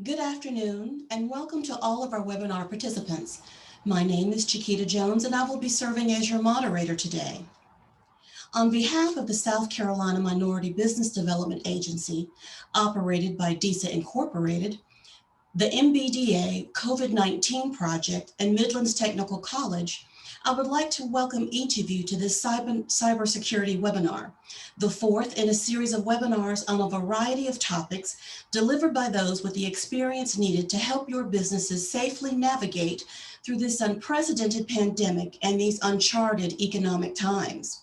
Good afternoon, and welcome to all of our webinar participants. My name is Chiquita Jones, and I will be serving as your moderator today. On behalf of the South Carolina Minority Business Development Agency, operated by DISA Incorporated, the MBDA COVID-19 project, and Midlands Technical College, I would like to welcome each of you to this cybersecurity webinar, the fourth in a series of webinars on a variety of topics delivered by those with the experience needed to help your businesses safely navigate through this unprecedented pandemic and these uncharted economic times.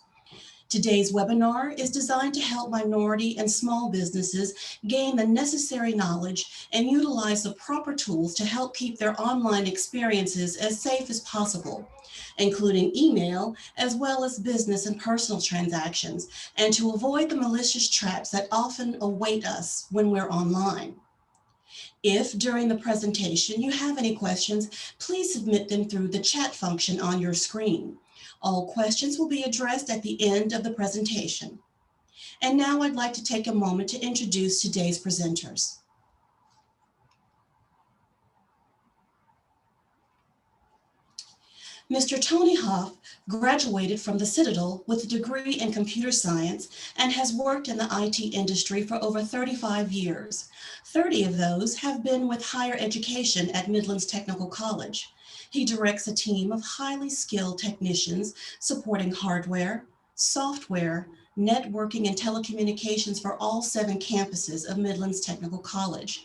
Today's webinar is designed to help minority and small businesses gain the necessary knowledge and utilize the proper tools to help keep their online experiences as safe as possible, including email, as well as business and personal transactions, and to avoid the malicious traps that often await us when we're online. If during the presentation you have any questions, please submit them through the chat function on your screen. All questions will be addressed at the end of the presentation. And now I'd like to take a moment to introduce today's presenters. Mr. Tony Hoff graduated from the Citadel with a degree in computer science and has worked in the IT industry for over 35 years. 30 of those have been with higher education at Midlands Technical College. He directs a team of highly skilled technicians supporting hardware, software, networking, and telecommunications for all 7 campuses of Midlands Technical College.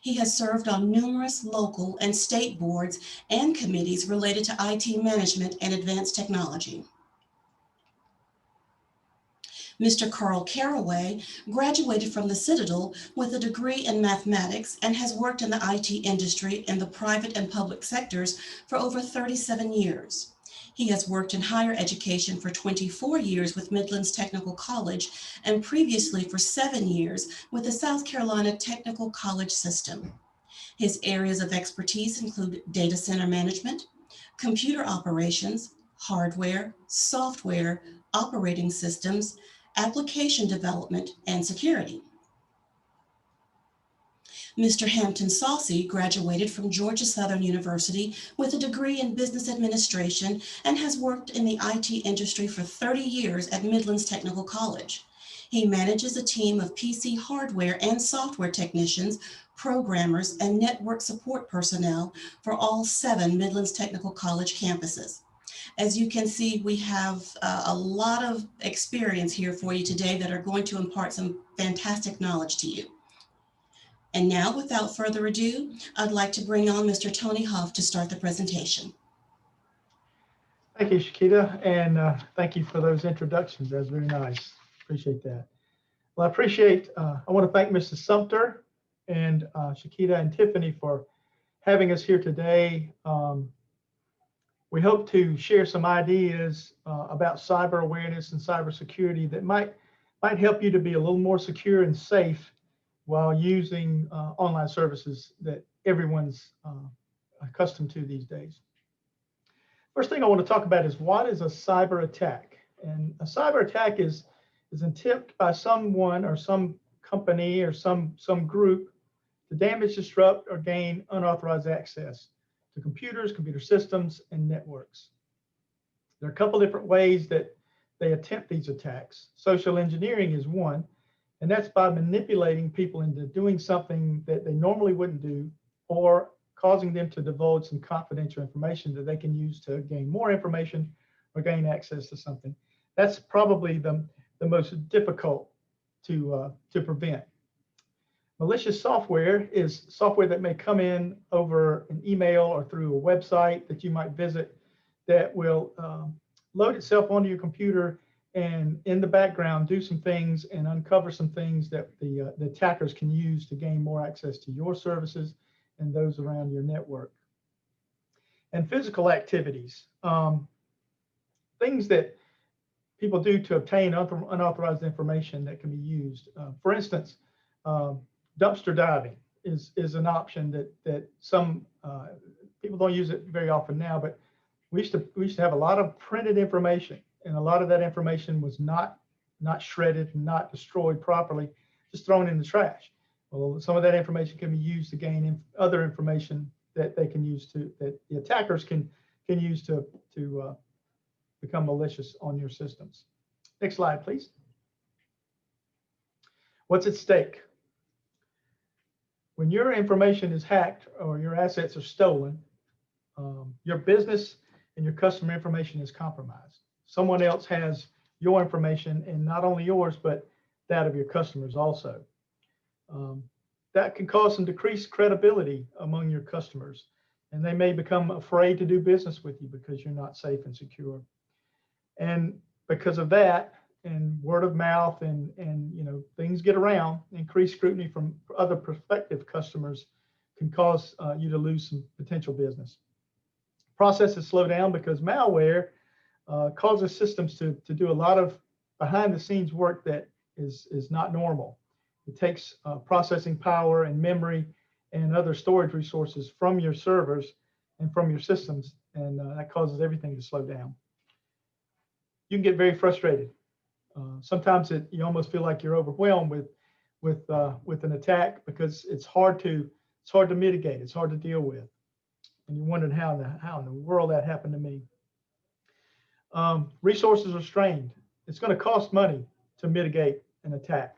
He has served on numerous local and state boards and committees related to IT management and advanced technology. Mr. Carl Caraway graduated from the Citadel with a degree in mathematics and has worked in the IT industry in the private and public sectors for over 37 years. He has worked in higher education for 24 years with Midlands Technical College and previously for 7 years with the South Carolina Technical College System. His areas of expertise include data center management, computer operations, hardware, software, operating systems, application development, and security. Mr. Hampton Saucy graduated from Georgia Southern University with a degree in business administration and has worked in the IT industry for 30 years at Midlands Technical College. He manages a team of PC hardware and software technicians, programmers, and network support personnel for all 7 Midlands Technical College campuses. As you can see, we have a lot of experience here for you today that are going to impart some fantastic knowledge to you. And now, without further ado, I'd like to bring on Mr. Tony Hoff to start the presentation. Thank you, Chiquita, and thank you for those introductions. That's very nice. Appreciate that. Well, I want to thank Mrs. Sumter and Chiquita and Tiffany for having us here today. We hope to share some ideas about cyber awareness and cybersecurity that might help you to be a little more secure and safe while using online services that everyone's accustomed to these days. First thing I want to talk about is, what is a cyber attack? And a cyber attack is an attempt by someone or some company or some group to damage, disrupt, or gain unauthorized access to computers, computer systems, and networks. There are a couple different ways that they attempt these attacks. Social engineering is one, and that's by manipulating people into doing something that they normally wouldn't do, or causing them to divulge some confidential information that they can use to gain more information or gain access to something. That's probably the most difficult to prevent. Malicious software is software that may come in over an email or through a website that you might visit that will load itself onto your computer and in the background do some things and uncover some things that the attackers can use to gain more access to your services and those around your network. And physical activities, things that people do to obtain unauthorized information that can be used. For instance, dumpster diving is an option that some people don't use it very often now, but we used to have a lot of printed information, and a lot of that information was not shredded and not destroyed properly, just thrown in the trash. Well, some of that information can be used to gain other information that they can use that the attackers can use to become malicious on your systems. Next slide, please. What's at stake? When your information is hacked or your assets are stolen, your business and your customer information is compromised. Someone else has your information, and not only yours, but that of your customers also. That can cause some decreased credibility among your customers, and they may become afraid to do business with you because you're not safe and secure. And because of that, and word of mouth, and things get around, increased scrutiny from other prospective customers can cause you to lose some potential business. Processes slow down because malware causes systems to do a lot of behind the scenes work that is not normal. It takes processing power and memory and other storage resources from your servers and from your systems, and that causes everything to slow down. You can get very frustrated. Sometimes you almost feel like you're overwhelmed with an attack because it's hard to mitigate. It's hard to deal with, and you're wondering how in the world that happened to me. Resources are strained. It's going to cost money to mitigate an attack,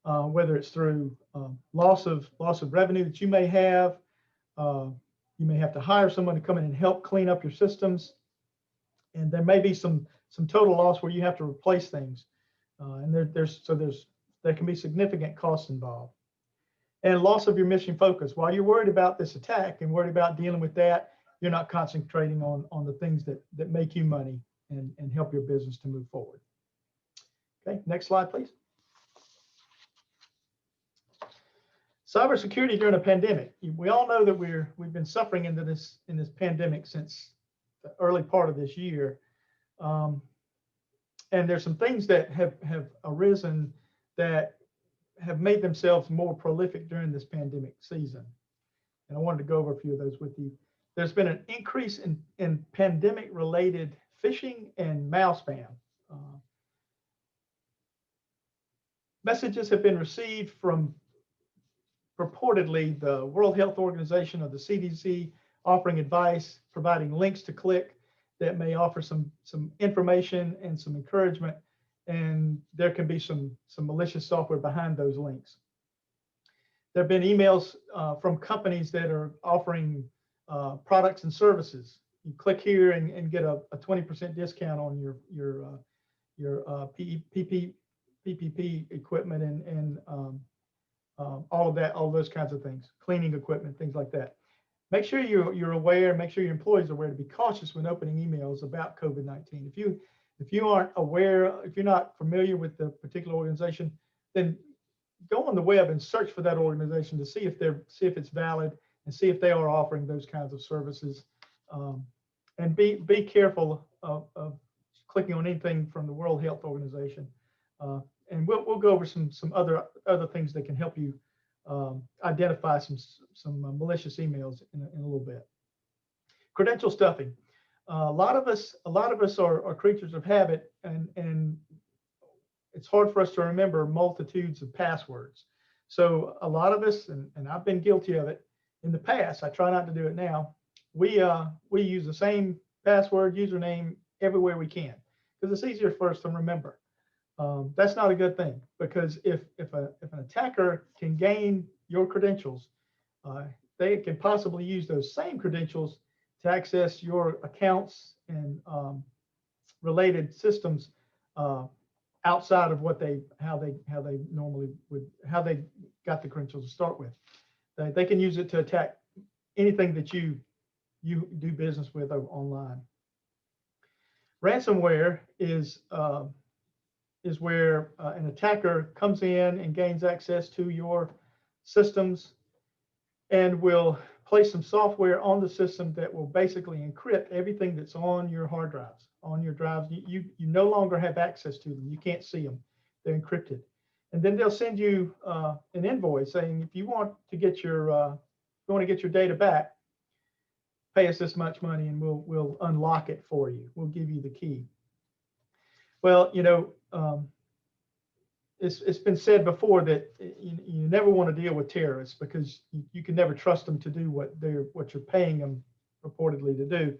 whether it's through loss of revenue that you may have. You may have to hire someone to come in and help clean up your systems, and there may be some total loss where you have to replace things, and there can be significant costs involved. And loss of your mission focus. While you're worried about this attack and worried about dealing with that, you're not concentrating on the things that make you money and help your business to move forward. Okay, next slide, please. Cybersecurity during a pandemic. We all know that we've been suffering in this pandemic since the early part of this year. And there's some things that have arisen that have made themselves more prolific during this pandemic season. And I wanted to go over a few of those with you. There's been an increase in pandemic-related phishing and mail spam. Messages have been received from purportedly the World Health Organization or the CDC offering advice, providing links to click that may offer some information and some encouragement, and there can be some malicious software behind those links. There have been emails from companies that are offering products and services. You click here and get a 20% discount on your PPP equipment and all of that, all those kinds of things, cleaning equipment, things like that. Make sure you're aware, make sure your employees are aware to be cautious when opening emails about COVID-19. If you aren't aware, if you're not familiar with the particular organization, then go on the web and search for that organization to see if it's valid and see if they are offering those kinds of services. And be careful of clicking on anything from the World Health Organization. And we'll go over some other things that can help you identify some malicious emails in a little bit. Credential stuffing. A lot of us are creatures of habit, and it's hard for us to remember multitudes of passwords. So a lot of us, and I've been guilty of it in the past, I try not to do it now, we use the same password, username everywhere we can because it's easier for us to remember. That's not a good thing, because if an attacker can gain your credentials, they can possibly use those same credentials to access your accounts and related systems outside of how they got the credentials to start with. They can use it to attack anything that you do business with online. Ransomware is where an attacker comes in and gains access to your systems and will place some software on the system that will basically encrypt everything that's on your hard drives, on your drives. You no longer have access to them. You can't see them. They're encrypted. And then they'll send you an invoice saying, if you want to get your data back, pay us this much money and we'll unlock it for you. We'll give you the key. Well, it's been said before that you never want to deal with terrorists because you can never trust them to do what you're paying them purportedly to do.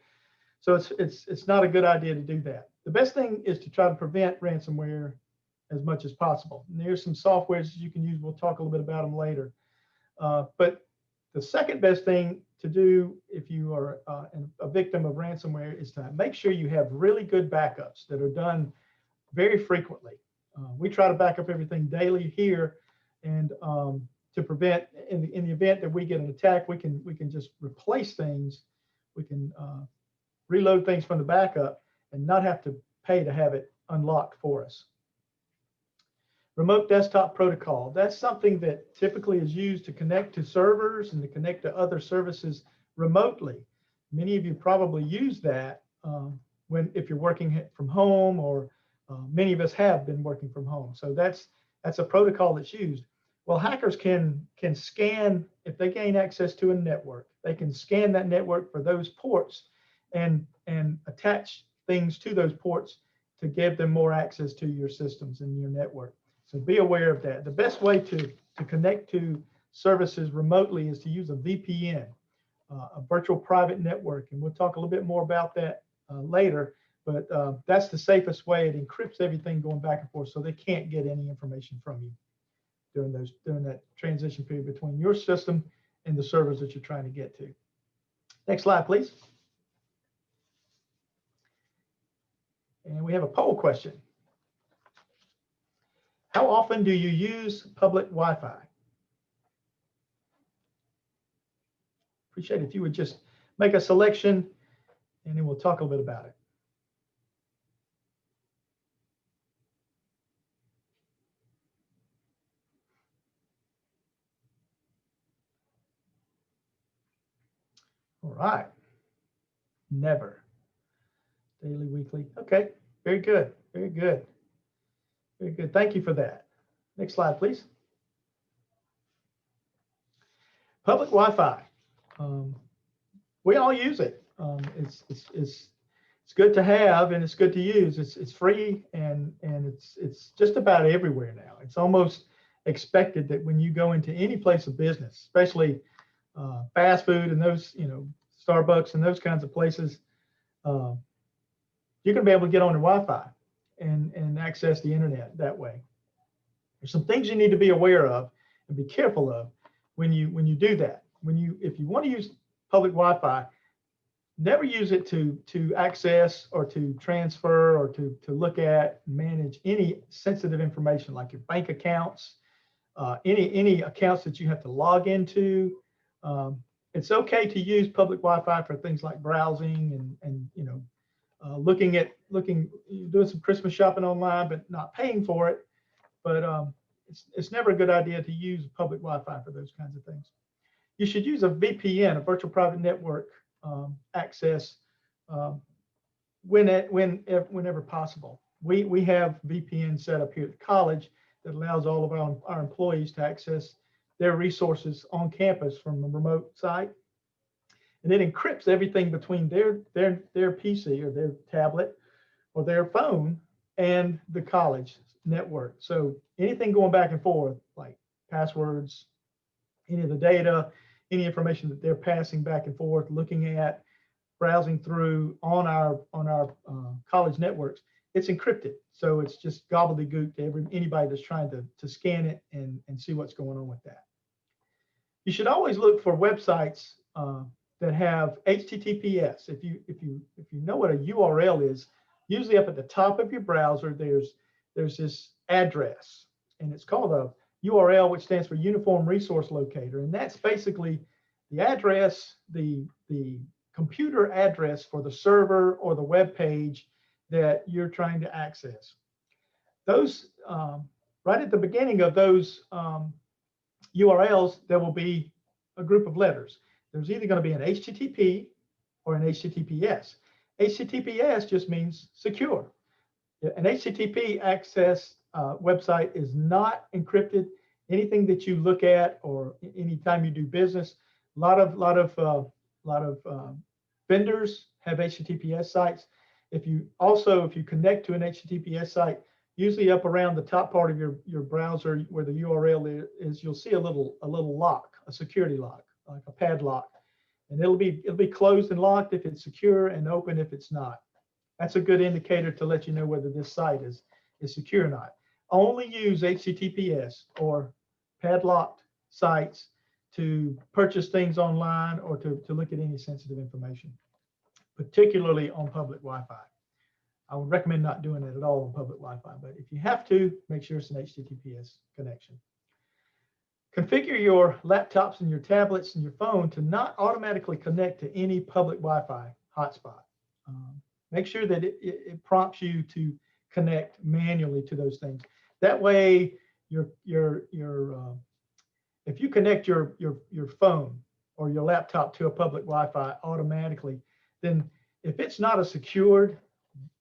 So it's not a good idea to do that. The best thing is to try to prevent ransomware as much as possible. And there's some softwares you can use. We'll talk a little bit about them later. But the second best thing to do if you are a victim of ransomware is to make sure you have really good backups that are done very frequently. We try to back up everything daily here, and to prevent in the event that we get an attack, we can just replace things. We can reload things from the backup and not have to pay to have it unlocked for us. Remote desktop protocol. That's something that typically is used to connect to servers and to connect to other services remotely. Many of you probably use that if you're working from home, or many of us have been working from home. So that's a protocol that's used. Well, hackers can scan, if they gain access to a network, they can scan that network for those ports and attach things to those ports to give them more access to your systems and your network. So be aware of that. The best way to connect to services remotely is to use a VPN, a virtual private network. And we'll talk a little bit more about that later, but that's the safest way. It encrypts everything going back and forth so they can't get any information from you during that transition period between your system and the servers that you're trying to get to. Next slide, please. And we have a poll question. How often do you use public Wi-Fi? Appreciate it if you would just make a selection, and then we'll talk a little bit about it. All right. Never. Daily, weekly. Okay. Very good. Very good. Very good. Thank you for that. Next slide, please. Public Wi-Fi. We all use it. It's good to have, and it's good to use. It's free, and it's just about everywhere now. It's almost expected that when you go into any place of business, especially fast food and those, Starbucks and those kinds of places, you're going to be able to get on the Wi-Fi and access the internet that way. There's some things you need to be aware of and be careful of when you do that. If you want to use public Wi-Fi, never use it to access or to transfer or to look at, manage any sensitive information like your bank accounts, any accounts that you have to log into. It's okay to use public Wi-Fi for things like browsing and doing some Christmas shopping online, but not paying for it. But it's never a good idea to use public Wi-Fi for those kinds of things. You should use a VPN, a virtual private network access whenever possible. We have VPN set up here at the college that allows all of our employees to access their resources on campus from a remote site. And it encrypts everything between their PC or their tablet or their phone and the college network. So anything going back and forth, like passwords, any of the data, any information that they're passing back and forth, looking at, browsing through on our college networks, it's encrypted. So it's just gobbledygook to anybody that's trying to scan it and see what's going on with that. You should always look for websites that have HTTPS. If you know what a URL is, usually up at the top of your browser, there's this address, and it's called a URL, which stands for Uniform Resource Locator, and that's basically the address, the computer address for the server or the web page that you're trying to access. Those right at the beginning of those URLs, there will be a group of letters. There's either going to be an HTTP or an HTTPS. HTTPS just means secure. An HTTP access website is not encrypted. Anything that you look at or anytime you do business, a lot of vendors have HTTPS sites. If you connect to an HTTPS site, usually up around the top part of your browser where the URL is, you'll see a little lock, a security lock, like a padlock. And it'll be closed and locked if it's secure and open if it's not. That's a good indicator to let you know whether this site is secure or not. Only use HTTPS or padlocked sites to purchase things online or to look at any sensitive information, particularly on public Wi-Fi. I would recommend not doing it at all on public Wi-Fi, but if you have to, make sure it's an HTTPS connection. Configure your laptops and your tablets and your phone to not automatically connect to any public Wi-Fi hotspot. Make sure that it prompts you to connect manually to those things. That way, if you connect your phone or your laptop to a public Wi-Fi automatically, then if it's not a secured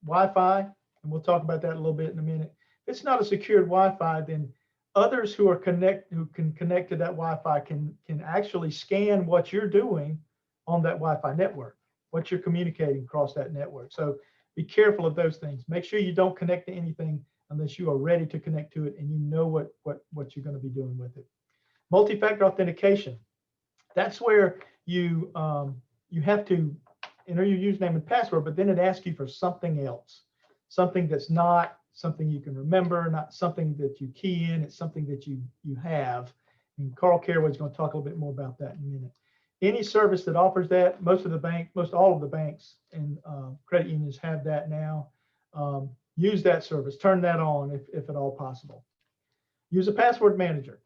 Wi-Fi, and we'll talk about that a little bit in a minute, if it's not a secured Wi-Fi, then others who can connect to that Wi-Fi can actually scan what you're doing on that Wi-Fi network, what you're communicating across that network. So be careful of those things. Make sure you don't connect to anything unless you are ready to connect to it and you know what you're going to be doing with it. Multi-factor authentication. That's where you have to enter your username and password, but then it asks you for something else, something that's not something you can remember, not something that you key in, it's something that you have. And Carl Caraway is going to talk a little bit more about that in a minute. Any service that offers that, most all of the banks and credit unions have that now. Use that service, turn that on if at all possible. Use a password manager.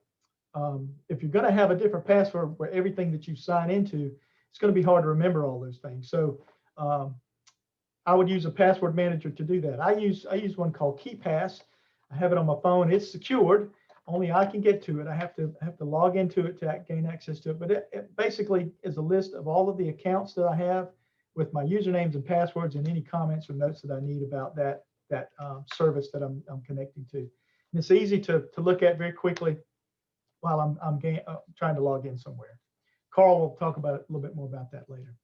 If you're going to have a different password for everything that you sign into, it's going to be hard to remember all those things. So I would use a password manager to do that. I use one called KeePass. I have it on my phone. It's secured. Only I can get to it. I have to log into it to gain access to it. But it basically is a list of all of the accounts that I have with my usernames and passwords and any comments or notes that I need about that service that I'm connecting to. And it's easy to look at very quickly while I'm trying to log in somewhere. Carl will talk about it a little bit more about that later.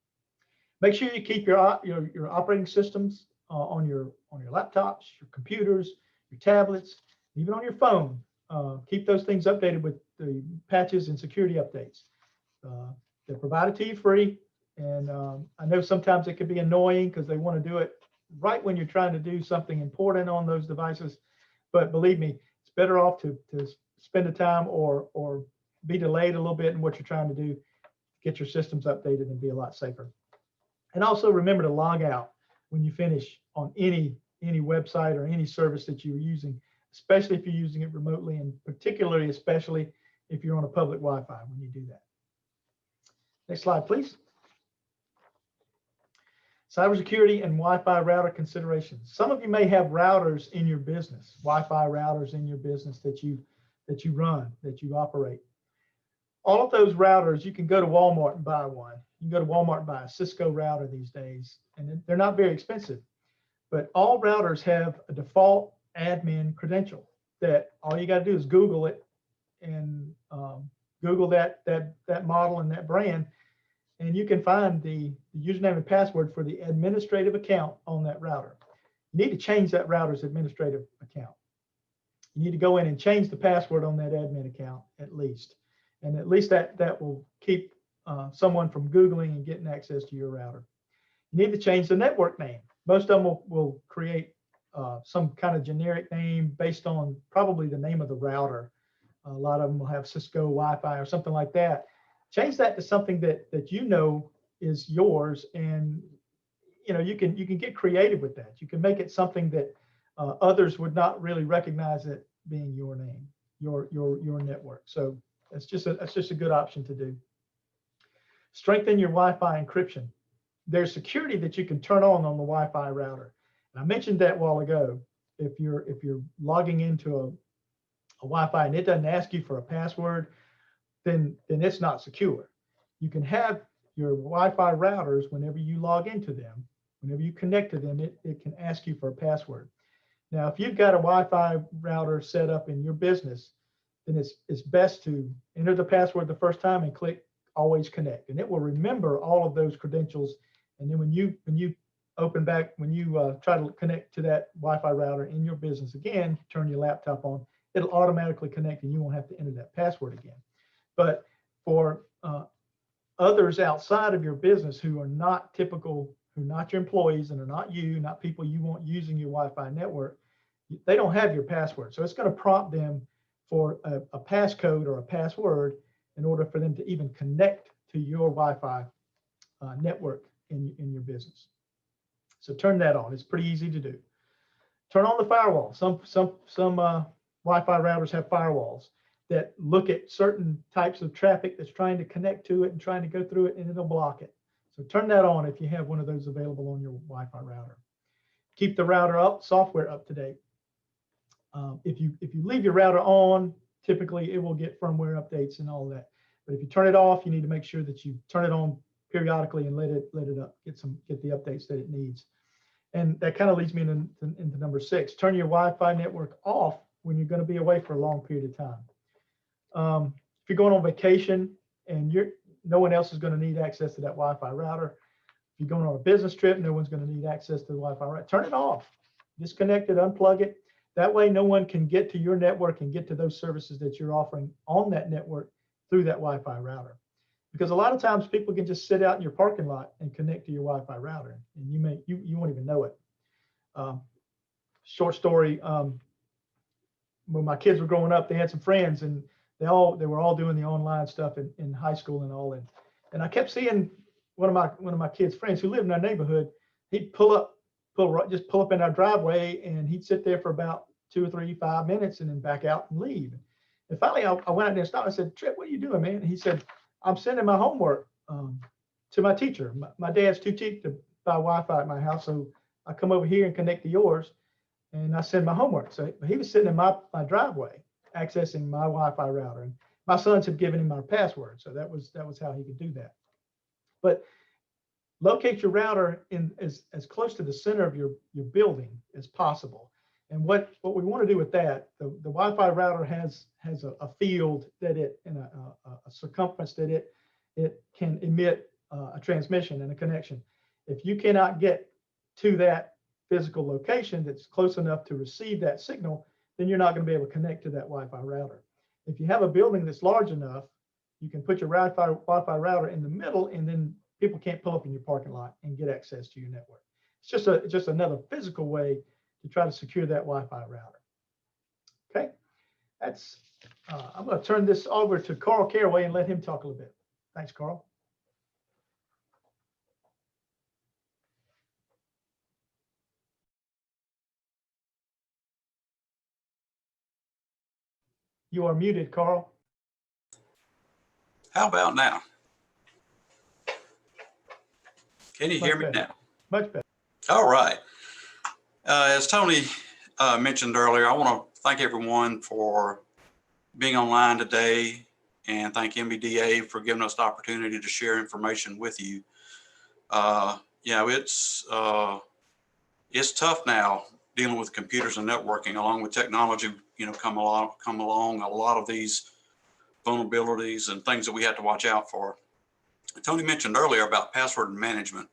Make sure you keep your operating systems on your laptops, your computers, your tablets, even on your phone. Keep those things updated with the patches and security updates. They're provided to you free, and I know sometimes it can be annoying because they want to do it right when you're trying to do something important on those devices. But believe me, it's better off to spend the time or be delayed a little bit in what you're trying to do, get your systems updated and be a lot safer. And also remember to log out when you finish on any website or any service that you're using, especially if you're using it remotely, and especially if you're on a public Wi-Fi when you do that. Next slide, please. Cybersecurity and Wi-Fi router considerations. Some of you may have routers in your business, Wi-Fi routers in your business that you run, that you operate. All of those routers, you can go to Walmart and buy one. You can go to Walmart and buy a Cisco router these days, and they're not very expensive. But all routers have a default admin credential that all you got to do is Google it and Google that model and that brand, and you can find the username and password for the administrative account on that router. You need to change that router's administrative account. You need to go in and change the password on that admin account at least. And at least that will keep someone from Googling and getting access to your router. You need to change the network name. Most of them will create some kind of generic name based on probably the name of the router. A lot of them will have Cisco Wi-Fi or something like that. Change that to something that you know is yours, and you can get creative with that. You can make it something that others would not really recognize it being your name, your network. So that's just a good option to do. Strengthen your Wi-Fi encryption. There's security that you can turn on the Wi-Fi router. And I mentioned that a while ago. If you're logging into a Wi-Fi and it doesn't ask you for a password, then it's not secure. You can have your Wi-Fi routers, whenever you log into them, whenever you connect to them, it can ask you for a password. Now, if you've got a Wi-Fi router set up in your business, then it's best to enter the password the first time and click Always Connect, and it will remember all of those credentials. And then when you open back, when you try to connect to that Wi-Fi router in your business again, turn your laptop on, it'll automatically connect and you won't have to enter that password again. But for others outside of your business who are not typical, who are not your employees and are not you, not people you want using your Wi-Fi network, they don't have your password. So it's going to prompt them for a passcode or a password in order for them to even connect to your Wi-Fi network in your business. So turn that on. It's pretty easy to do. Turn on the firewall. Some Wi-Fi routers have firewalls that look at certain types of traffic that's trying to connect to it and trying to go through it, and it'll block it. So turn that on if you have one of those available on your Wi-Fi router. Keep the router software up to date. If you leave your router on, typically it will get firmware updates and all that. But if you turn it off, you need to make sure that you turn it on periodically and let it up, get the updates that it needs. And that kind of leads me into number 6. Turn your Wi-Fi network off when you're going to be away for a long period of time. If you're going on vacation and no one else is going to need access to that Wi-Fi router. If you're going on a business trip, no one's going to need access to the Wi-Fi router. Turn it off. Disconnect it, unplug it. That way, no one can get to your network and get to those services that you're offering on that network through that Wi-Fi router. Because a lot of times people can just sit out in your parking lot and connect to your Wi-Fi router, and you won't even know it. Short story. When my kids were growing up, they had some friends, and they were all doing the online stuff in high school and all. And I kept seeing one of my kids' friends who lived in our neighborhood. He'd pull up in our driveway, and he'd sit there for about 2 or 3, 5 minutes, and then back out and leave. And finally, I went out there and stopped. I said, "Trip, what are you doing, man?" And he said, "I'm sending my homework to my teacher. My dad's too cheap to buy Wi-Fi at my house, so I come over here and connect to yours, and I send my homework." So he was sitting in my driveway, accessing my Wi-Fi router, and my sons had given him our password, so that was how he could do that. But locate your router as close to the center of your building as possible. And what we want to do with that, the Wi-Fi router has a field that a circumference that it can emit a transmission and a connection. If you cannot get to that physical location that's close enough to receive that signal, then you're not going to be able to connect to that Wi-Fi router. If you have a building that's large enough, you can put your Wi-Fi router in the middle, and then people can't pull up in your parking lot and get access to your network. It's just another physical way to try to secure that Wi-Fi router. Okay, I'm going to turn this over to Carl Caraway and let him talk a little bit. Thanks, Carl. You are muted, Carl. How about now? Can you hear me now? Much better. All right. As Tony mentioned earlier, I want to thank everyone for being online today, and thank MBDA for giving us the opportunity to share information with you. It's tough now dealing with computers and networking, along with technology. Come along a lot of these vulnerabilities and things that we have to watch out for. Tony mentioned earlier about password management.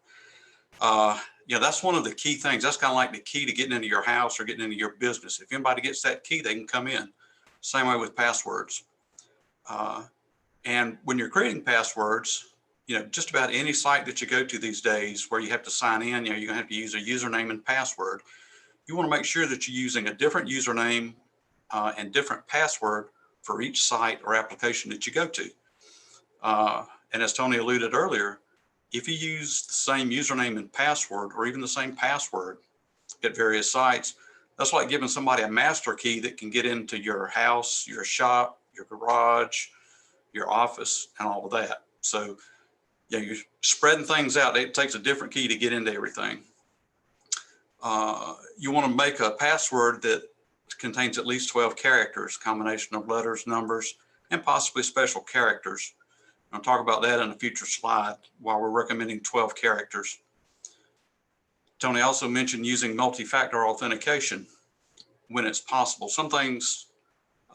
That's one of the key things. That's kind of like the key to getting into your house or getting into your business. If anybody gets that key, they can come in. Same way with passwords. And when you're creating passwords, just about any site that you go to these days where you have to sign in, you're gonna have to use a username and password. You want to make sure that you're using a different username and different password for each site or application that you go to. And as Tony alluded earlier, if you use the same username and password, or even the same password at various sites, that's like giving somebody a master key that can get into your house, your shop, your garage, your office, and all of that. So you're spreading things out. It takes a different key to get into everything. You want to make a password that contains at least 12 characters, combination of letters, numbers, and possibly special characters. I'll talk about that in a future slide while we're recommending 12 characters. Tony also mentioned using multi-factor authentication when it's possible. Some things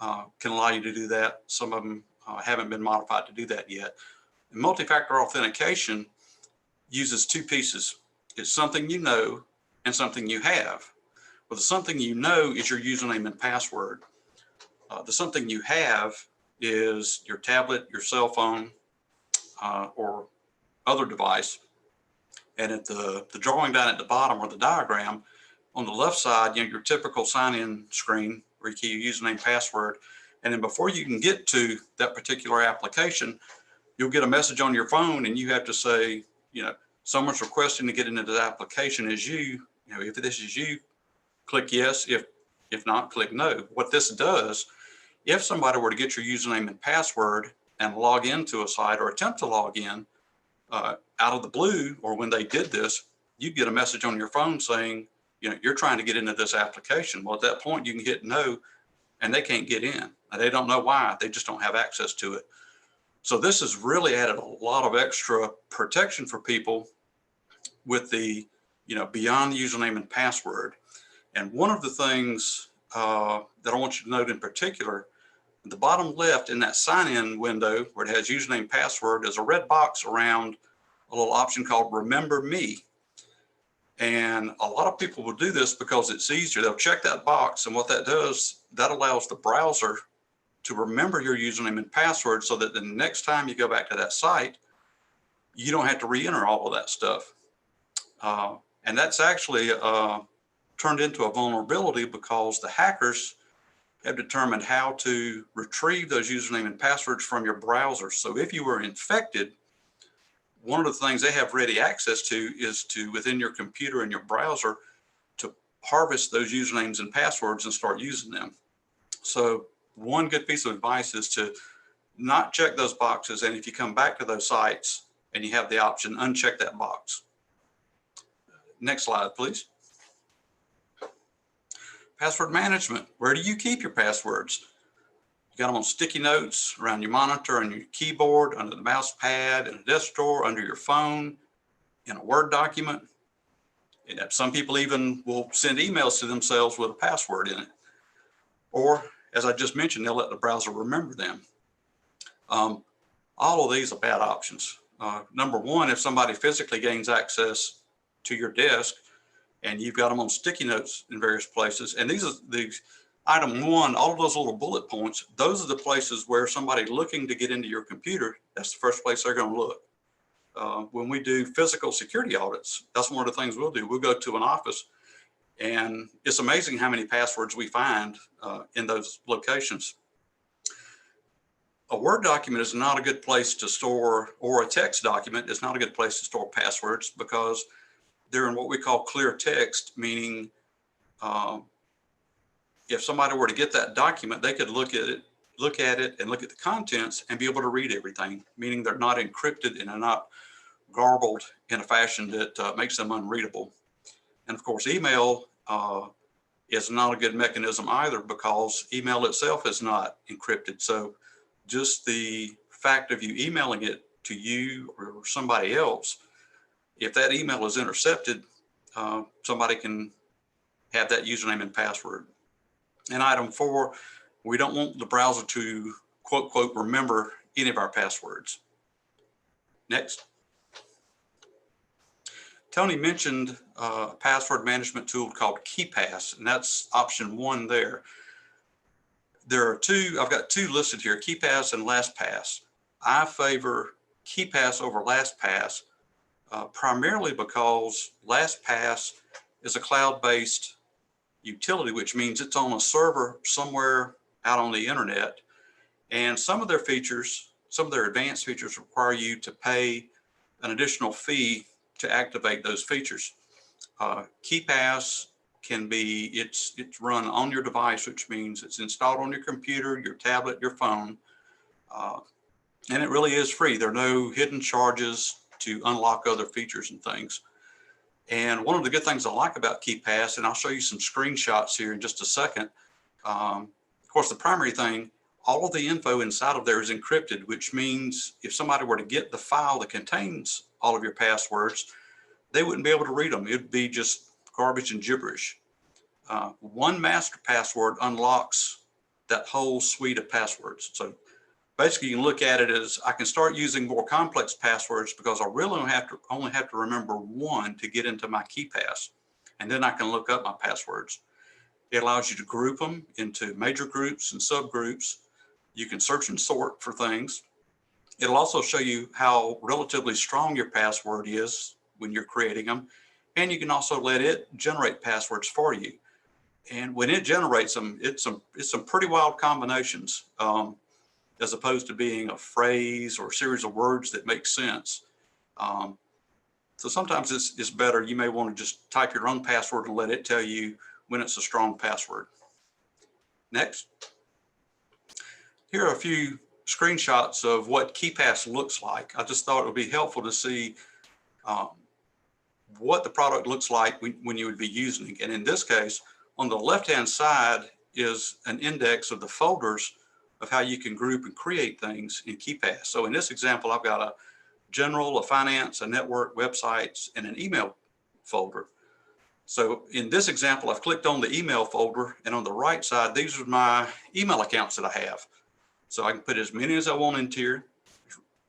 can allow you to do that. Some of them haven't been modified to do that yet. And multi-factor authentication uses 2 pieces. It's something you know and something you have. Well, the something you know is your username and password. The something you have is your tablet, your cell phone, or other device. And at the drawing down at the bottom or the diagram, on the left side, your typical sign-in screen where you key your username, password. And then before you can get to that particular application, you'll get a message on your phone and you have to say, someone's requesting to get into the application as you. If this is you, click yes. If not, click no. What this does, if somebody were to get your username and password and log into a site or attempt to log in out of the blue, or when they did this, you get a message on your phone saying, you're trying to get into this application. Well, at that point, you can hit no, and they can't get in. And they don't know why. They just don't have access to it. So this has really added a lot of extra protection for people with the, beyond the username and password. And one of the things that I want you to note in particular, at the bottom left in that sign-in window where it has username, password, is a red box around a little option called Remember Me. And a lot of people will do this because it's easier. They'll check that box, and what that does, that allows the browser to remember your username and password so that the next time you go back to that site, you don't have to re-enter all of that stuff. And that's actually turned into a vulnerability because the hackers have determined how to retrieve those username and passwords from your browser. So if you were infected, one of the things they have ready access to is to, within your computer and your browser, to harvest those usernames and passwords and start using them. So one good piece of advice is to not check those boxes. And if you come back to those sites and you have the option, uncheck that box. Next slide, please. Password management. Where do you keep your passwords? You got them on sticky notes around your monitor, on your keyboard, under the mouse pad, in a desk drawer, under your phone, in a Word document. And some people even will send emails to themselves with a password in it. Or, as I just mentioned, they'll let the browser remember them. All of these are bad options. Number one, if somebody physically gains access to your desk and you've got them on sticky notes in various places, and these are the item one, all of those little bullet points, those are the places where somebody looking to get into your computer, that's the first place they're going to look. When we do physical security audits, that's one of the things we'll do. We'll go to an office, and it's amazing how many passwords we find in those locations. A Word document is not a good place to store, or a text document is not a good place to store passwords because they're in what we call clear text, meaning if somebody were to get that document, they could look at it and look at the contents and be able to read everything, meaning they're not encrypted and are not garbled in a fashion that makes them unreadable. And of course, email is not a good mechanism either because email itself is not encrypted. So just the fact of you emailing it to you or somebody else, if that email is intercepted, somebody can have that username and password. And item 4, we don't want the browser to quote, quote, remember any of our passwords. Next. Tony mentioned a password management tool called KeePass, and that's option 1 there. There are 2, I've got 2 listed here, KeePass and LastPass. I favor KeePass over LastPass, primarily because LastPass is a cloud-based utility, which means it's on a server somewhere out on the internet. And some of their features, some of their advanced features require you to pay an additional fee to activate those features. KeePass can be, it's run on your device, which means it's installed on your computer, your tablet, your phone. And it really is free. There are no hidden charges to unlock other features and things. And one of the good things I like about KeePass, and I'll show you some screenshots here in just a second. Of course, the primary thing, all of the info inside of there is encrypted, which means if somebody were to get the file that contains all of your passwords, they wouldn't be able to read them. It'd be just garbage and gibberish. One master password unlocks that whole suite of passwords. So basically you can look at it as I can start using more complex passwords because I really only have to remember one to get into my KeePass. And then I can look up my passwords. It allows you to group them into major groups and subgroups. You can search and sort for things. It'll also show you how relatively strong your password is when you're creating them. And you can also let it generate passwords for you. And when it generates them, it's some pretty wild combinations, as opposed to being a phrase or a series of words that make sense. So sometimes it's better. You may want to just type your own password and let it tell you when it's a strong password. Next. Here are a few screenshots of what KeePass looks like. I just thought it would be helpful to see what the product looks like when you would be using it. And in this case, on the left-hand side is an index of the folders of how you can group and create things in KeePass. So in this example, I've got a general, a finance, a network, websites, and an email folder. So in this example, I've clicked on the email folder, and on the right side, these are my email accounts that I have. So I can put as many as I want into here.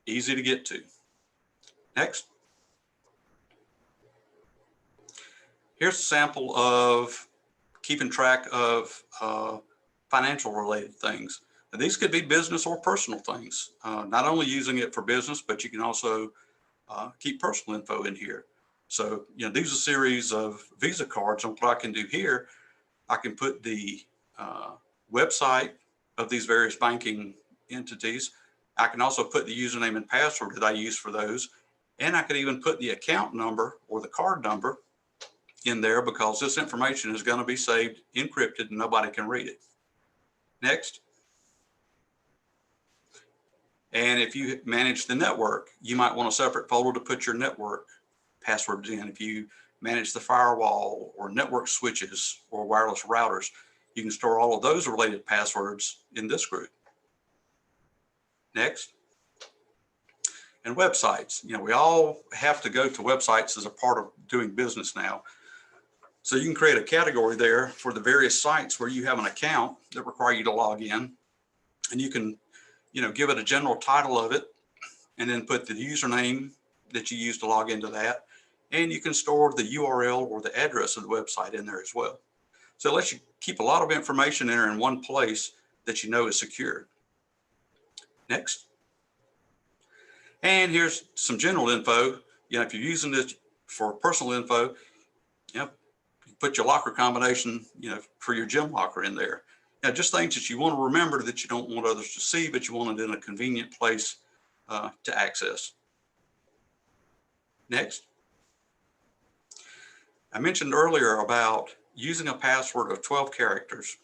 Easy to get to. Next. Here's a sample of keeping track of financial related things. Now, these could be business or personal things. Not only using it for business, but you can also keep personal info in here. So, these are a series of Visa cards. And what I can do here, I can put the website of these various banking entities. I can also put the username and password that I use for those. And I could even put the account number or the card number in there, because this information is going to be saved encrypted and nobody can read it. Next. And if you manage the network, you might want a separate folder to put your network passwords in. If you manage the firewall or network switches or wireless routers, you can store all of those related passwords in this group. Next. And websites. We all have to go to websites as a part of doing business now. So you can create a category there for the various sites where you have an account that require you to log in, and you can, give it a general title of it, and then put the username that you use to log into that. And you can store the URL or the address of the website in there as well. So it lets you keep a lot of information in there in one place that you know is secure. Next. And here's some general info. If you're using this for personal info, put your locker combination, for your gym locker in there. Now, just things that you want to remember that you don't want others to see, but you want it in a convenient place to access. Next. I mentioned earlier about using a password of 12 characters.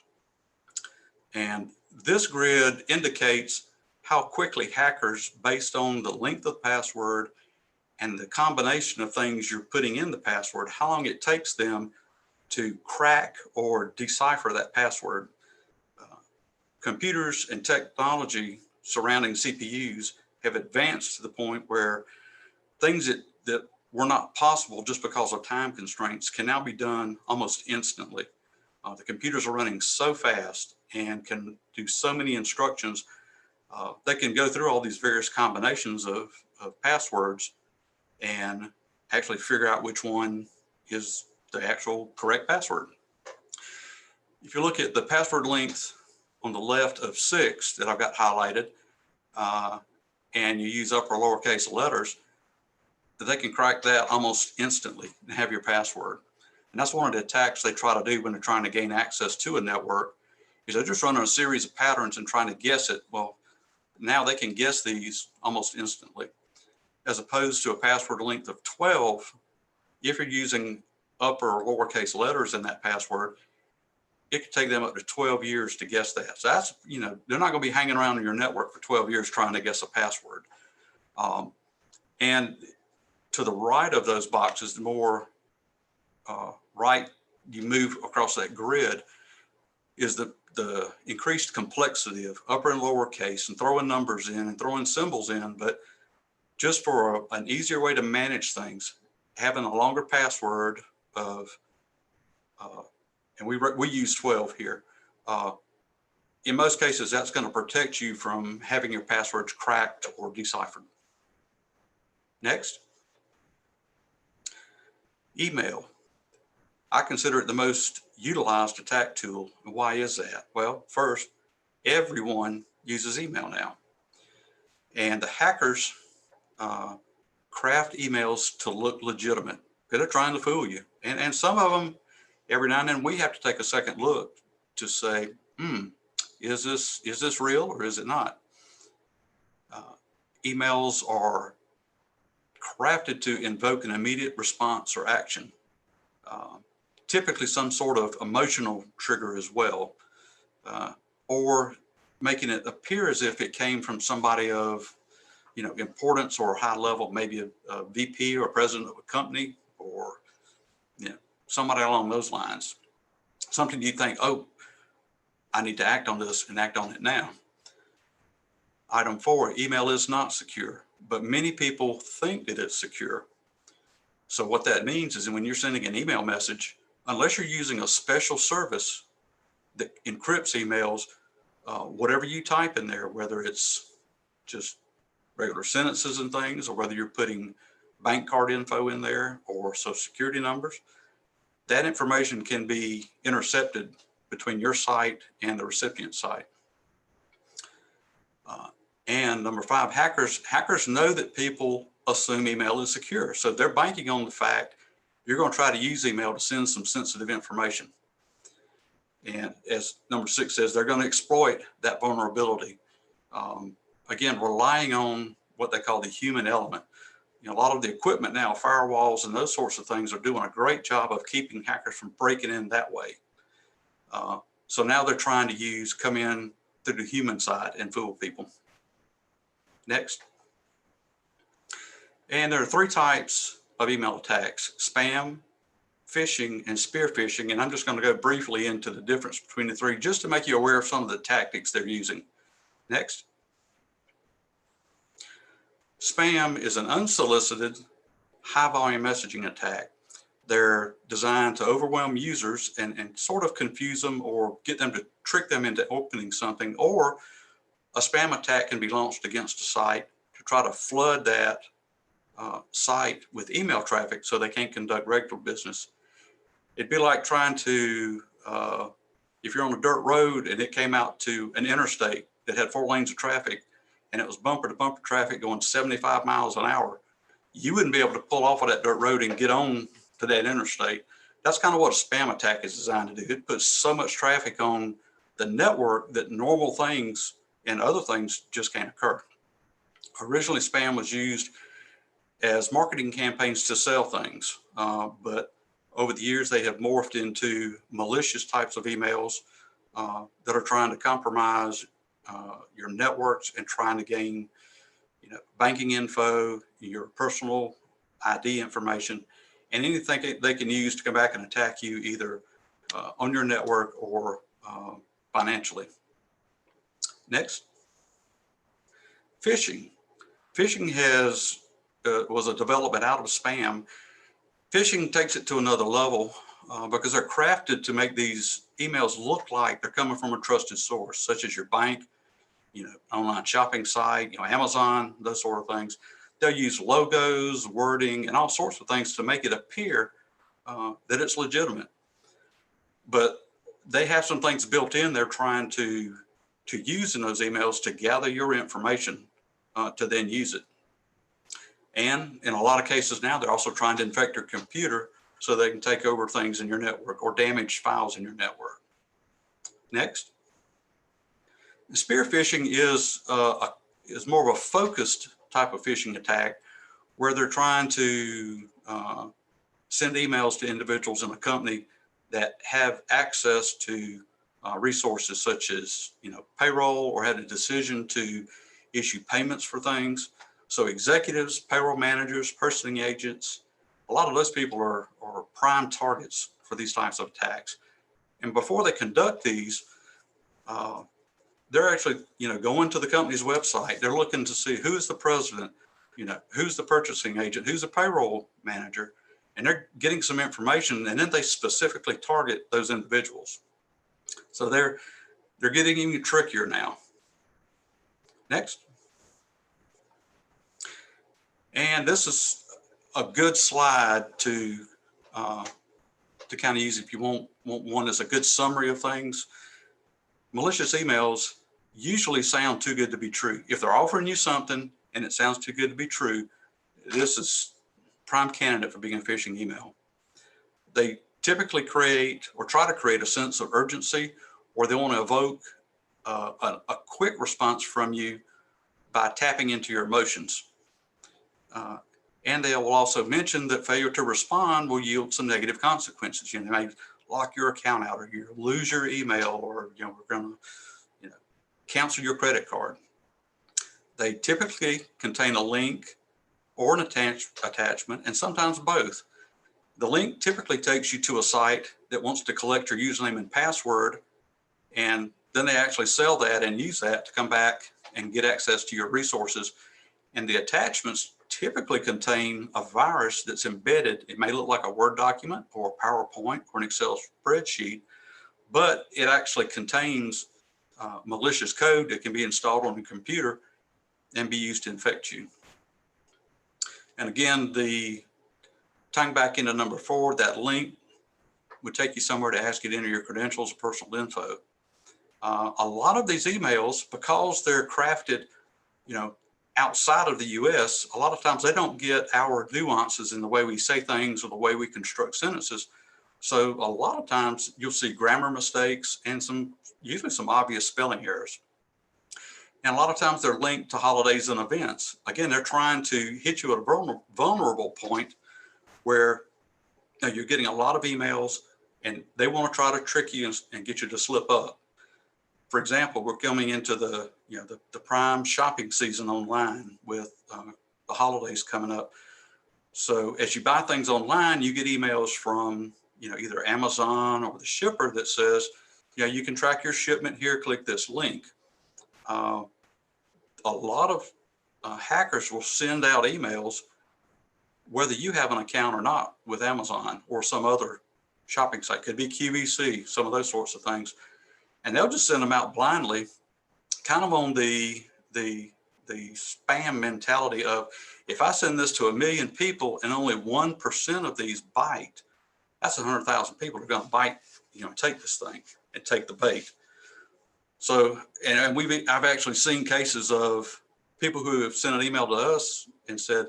And this grid indicates how quickly hackers, based on the length of the password and the combination of things you're putting in the password, how long it takes them to crack or decipher that password. Computers and technology surrounding CPUs have advanced to the point where things that were not possible just because of time constraints can now be done almost instantly. The computers are running so fast and can do so many instructions. They can go through all these various combinations of passwords and actually figure out which one is the actual correct password. If you look at the password length on the left of 6 that I've got highlighted, and you use upper or lowercase letters, they can crack that almost instantly and have your password. And that's one of the attacks they try to do when they're trying to gain access to a network, is they're just running a series of patterns and trying to guess it. Well, now they can guess these almost instantly, as opposed to a password length of 12. If you're using upper or lowercase letters in that password, it could take them up to 12 years to guess that. So that's, they're not going to be hanging around in your network for 12 years trying to guess a password. And to the right of those boxes, the more right you move across that grid, is the increased complexity of upper and lowercase and throwing numbers in and throwing symbols in. But just for an easier way to manage things, having a longer password of, and we use 12 here, in most cases, that's going to protect you from having your passwords cracked or deciphered. Next. Email. I consider it the most utilized attack tool. Why is that? Well, first, everyone uses email now. And the hackers craft emails to look legitimate. They're trying to fool you. And some of them, every now and then, we have to take a second look to say, is this real or is it not? Emails are crafted to invoke an immediate response or action. Typically some sort of emotional trigger as well, or making it appear as if it came from somebody of, importance or high level, maybe a VP or president of a company, or somebody along those lines. Something you think, oh, I need to act on this and act on it now. Item 4, email is not secure, but many people think that it's secure. So what that means is that when you're sending an email message, unless you're using a special service that encrypts emails, whatever you type in there, whether it's just regular sentences and things, or whether you're putting bank card info in there or social security numbers, that information can be intercepted between your site and the recipient site. And number 5, hackers know that people assume email is secure. So they're banking on the fact you're going to try to use email to send some sensitive information. And as number 6 says, they're going to exploit that vulnerability. Again, relying on what they call the human element. A lot of the equipment now, firewalls and those sorts of things, are doing a great job of keeping hackers from breaking in that way. So now they're trying to come in through the human side and fool people. Next. And there are 3 types of email attacks: spam, phishing, and spear phishing. And I'm just going to go briefly into the difference between the 3, just to make you aware of some of the tactics they're using. Next. Spam is an unsolicited, high-volume messaging attack. They're designed to overwhelm users and sort of confuse them or get them to trick them into opening something. Or a spam attack can be launched against a site to try to flood that site with email traffic so they can't conduct regular business. It'd be like trying to, if you're on a dirt road and it came out to an interstate that had 4 lanes of traffic and it was bumper to bumper traffic going 75 miles an hour, you wouldn't be able to pull off of that dirt road and get on to that interstate. That's kind of what a spam attack is designed to do. It puts so much traffic on the network that normal things and other things just can't occur. Originally, spam was used as marketing campaigns to sell things, but over the years they have morphed into malicious types of emails that are trying to compromise your networks and trying to gain, banking info, your personal ID information, and anything they can use to come back and attack you either on your network or financially. Next. Phishing. Phishing was a development out of spam. Phishing takes it to another level because they're crafted to make these emails look like they're coming from a trusted source, such as your bank, online shopping site, Amazon, those sort of things. They'll use logos, wording, and all sorts of things to make it appear that it's legitimate. But they have some things built in they're trying to use in those emails to gather your information to then use it. And in a lot of cases now, they're also trying to infect your computer so they can take over things in your network or damage files in your network. Next. Spear phishing is more of a focused type of phishing attack where they're trying to send emails to individuals in a company that have access to resources such as payroll, or had a decision to issue payments for things. So executives, payroll managers, purchasing agents, a lot of those people are prime targets for these types of attacks. And before they conduct these, they're actually going to the company's website. They're looking to see who's the president, who's the purchasing agent, who's the payroll manager, and they're getting some information, and then they specifically target those individuals. So they're They're getting even trickier now. Next. And this is a good slide to kind of use if you want one as a good summary of things. Malicious emails usually sound too good to be true. If they're offering you something and it sounds too good to be true, this is prime candidate for being a phishing email. They typically create or try to create a sense of urgency, or they want to evoke a quick response from you by tapping into your emotions. And they will also mention that failure to respond will yield some negative consequences. You know, they may lock your account out, or you lose your email, or we're going to cancel your credit card. They typically contain a link or an attachment, and sometimes both. The link typically takes you to a site that wants to collect your username and password, and then they actually sell that and use that to come back and get access to your resources. And the attachments typically contain a virus that's embedded. It may look like a Word document or a PowerPoint or an Excel spreadsheet, but it actually contains malicious code that can be installed on your computer and be used to infect you. And again, tying back into number 4, that link would take you somewhere to ask you to enter your credentials or personal info. A lot of these emails, because they're crafted, outside of the US, a lot of times they don't get our nuances in the way we say things or the way we construct sentences. So a lot of times you'll see grammar mistakes and usually some obvious spelling errors. And a lot of times they're linked to holidays and events. Again, they're trying to hit you at a vulnerable point where you're getting a lot of emails and they want to try to trick you and get you to slip up. For example, we're coming into the prime shopping season online with the holidays coming up. So as you buy things online, you get emails from either Amazon or the shipper that says, you can track your shipment here, click this link. A lot of hackers will send out emails whether you have an account or not with Amazon or some other shopping site. Could be QVC, some of those sorts of things. And they'll just send them out blindly, kind of on the spam mentality of, if I send this to 1 million people and only 1% of these bite, that's 100,000 people who are going to bite, take this thing and take the bait. So, and I've actually seen cases of people who have sent an email to us and said,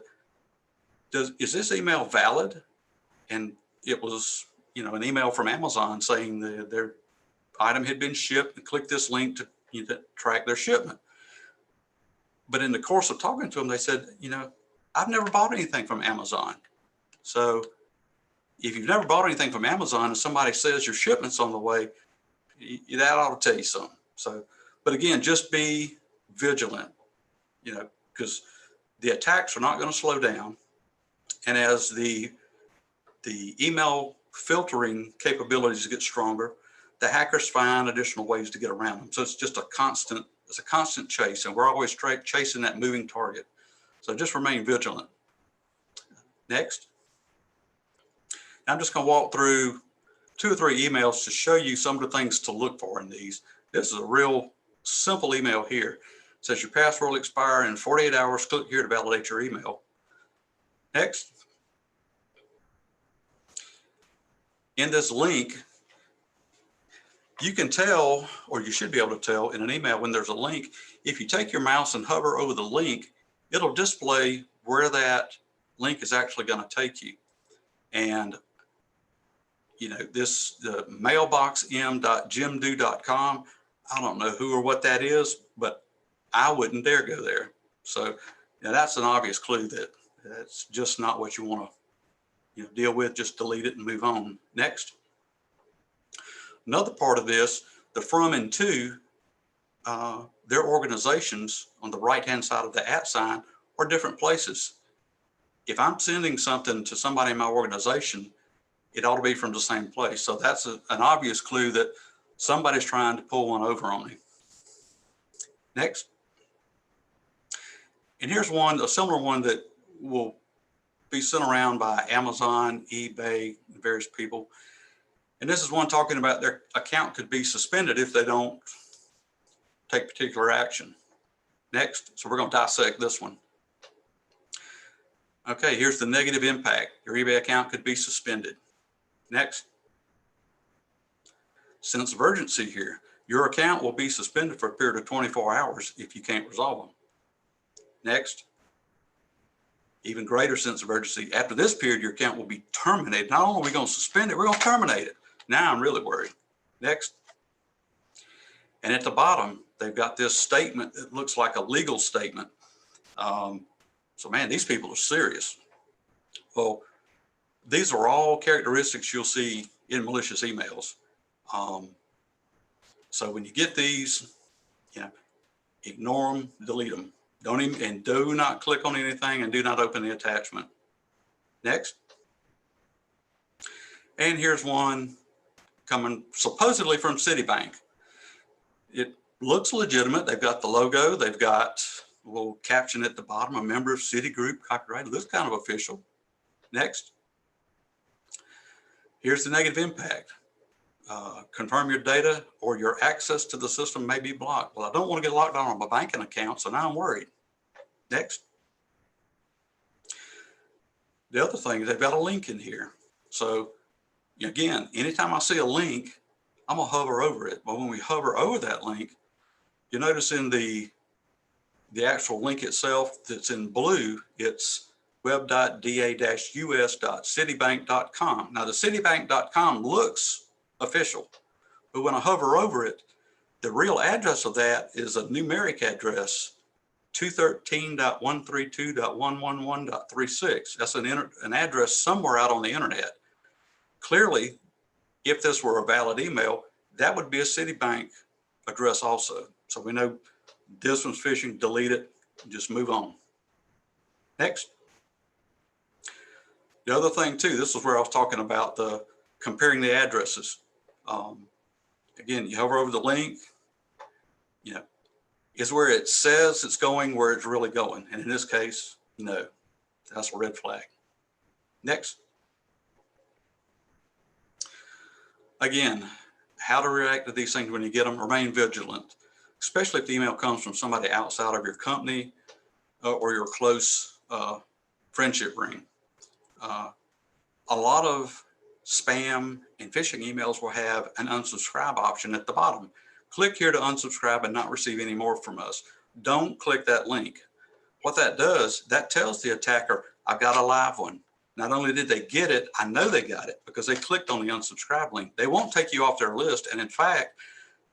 is this email valid? And it was, an email from Amazon saying their item had been shipped, and click this link to track their shipment. But in the course of talking to them, they said, I've never bought anything from Amazon. So if you've never bought anything from Amazon and somebody says your shipment's on the way, that ought to tell you something. So, but again, just be vigilant, because the attacks are not going to slow down. And as the email filtering capabilities get stronger, the hackers find additional ways to get around them. So it's just a constant chase, and we're always chasing that moving target. So just remain vigilant. Next. I'm just going to walk through 2 or 3 emails to show you some of the things to look for in these. This is a real simple email here. It says your password will expire in 48 hours. Click here to validate your email. Next. In this link, you can tell, or you should be able to tell in an email when there's a link. If you take your mouse and hover over the link, it'll display where that link is actually going to take you. And the mailboxm.jimdo.com, I don't know who or what that is, but I wouldn't dare go there. So that's an obvious clue that that's just not what you want to deal with. Just delete it and move on. Next. Another part of this, the from and to, their organizations on the right-hand side of the @ sign are different places. If I'm sending something to somebody in my organization, it ought to be from the same place. So that's an obvious clue that somebody's trying to pull one over on me. Next. And here's a similar one that will be sent around by Amazon, eBay, various people. And this is one talking about their account could be suspended if they don't take particular action. Next, so we're going to dissect this one. Okay, here's the negative impact. Your eBay account could be suspended. Next, sense of urgency here. Your account will be suspended for a period of 24 hours if you can't resolve them. Next, even greater sense of urgency. After this period, your account will be terminated. Not only are we going to suspend it, we're going to terminate it. Now I'm really worried. Next. And at the bottom, they've got this statement that looks like a legal statement. So man, these people are serious. Well, these are all characteristics you'll see in malicious emails. So when you get these, ignore them, delete them. Don't even, and do not click on anything, and do not open the attachment. Next. And here's one coming supposedly from Citibank. It looks legitimate. They've got the logo. They've got a little caption at the bottom, a member of Citigroup, copyright. It looks kind of official. Next. Here's the negative impact. Confirm your data or your access to the system may be blocked. Well, I don't want to get locked down on my banking account, so now I'm worried. Next. The other thing is they've got a link in here. So again, anytime I see a link, I'm gonna hover over it. But when we hover over that link, you notice in the actual link itself that's in blue, it's web.da-us.citibank.com. Now the citibank.com looks official, but when I hover over it, the real address of that is a numeric address, 213.132.111.36. That's an address somewhere out on the internet. Clearly, if this were a valid email, that would be a Citibank address also. So we know this one's phishing, delete it, just move on. Next. The other thing too, this is where I was talking about the comparing the addresses. Again, you hover over the link, is where it says it's going where it's really going. And in this case, no, that's a red flag. Next. Again, how to react to these things when you get them. Remain vigilant, especially if the email comes from somebody outside of your company or your close friendship ring. A lot of spam and phishing emails will have an unsubscribe option at the bottom. Click here to unsubscribe and not receive any more from us. Don't click that link. What that does, that tells the attacker, I've got a live one. Not only did they get it, I know they got it because they clicked on the unsubscribe link. They won't take you off their list. And in fact,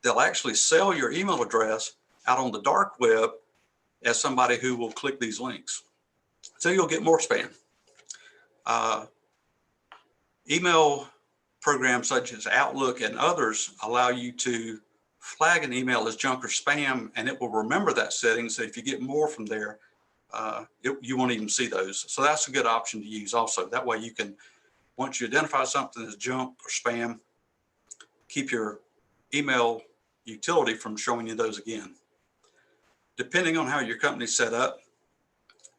they'll actually sell your email address out on the dark web as somebody who will click these links. So you'll get more spam. Email programs such as Outlook and others allow you to flag an email as junk or spam, and it will remember that setting. So if you get more from there, you won't even see those. So that's a good option to use also. That way you can, once you identify something as junk or spam, keep your email utility from showing you those again. Depending on how your company's set up,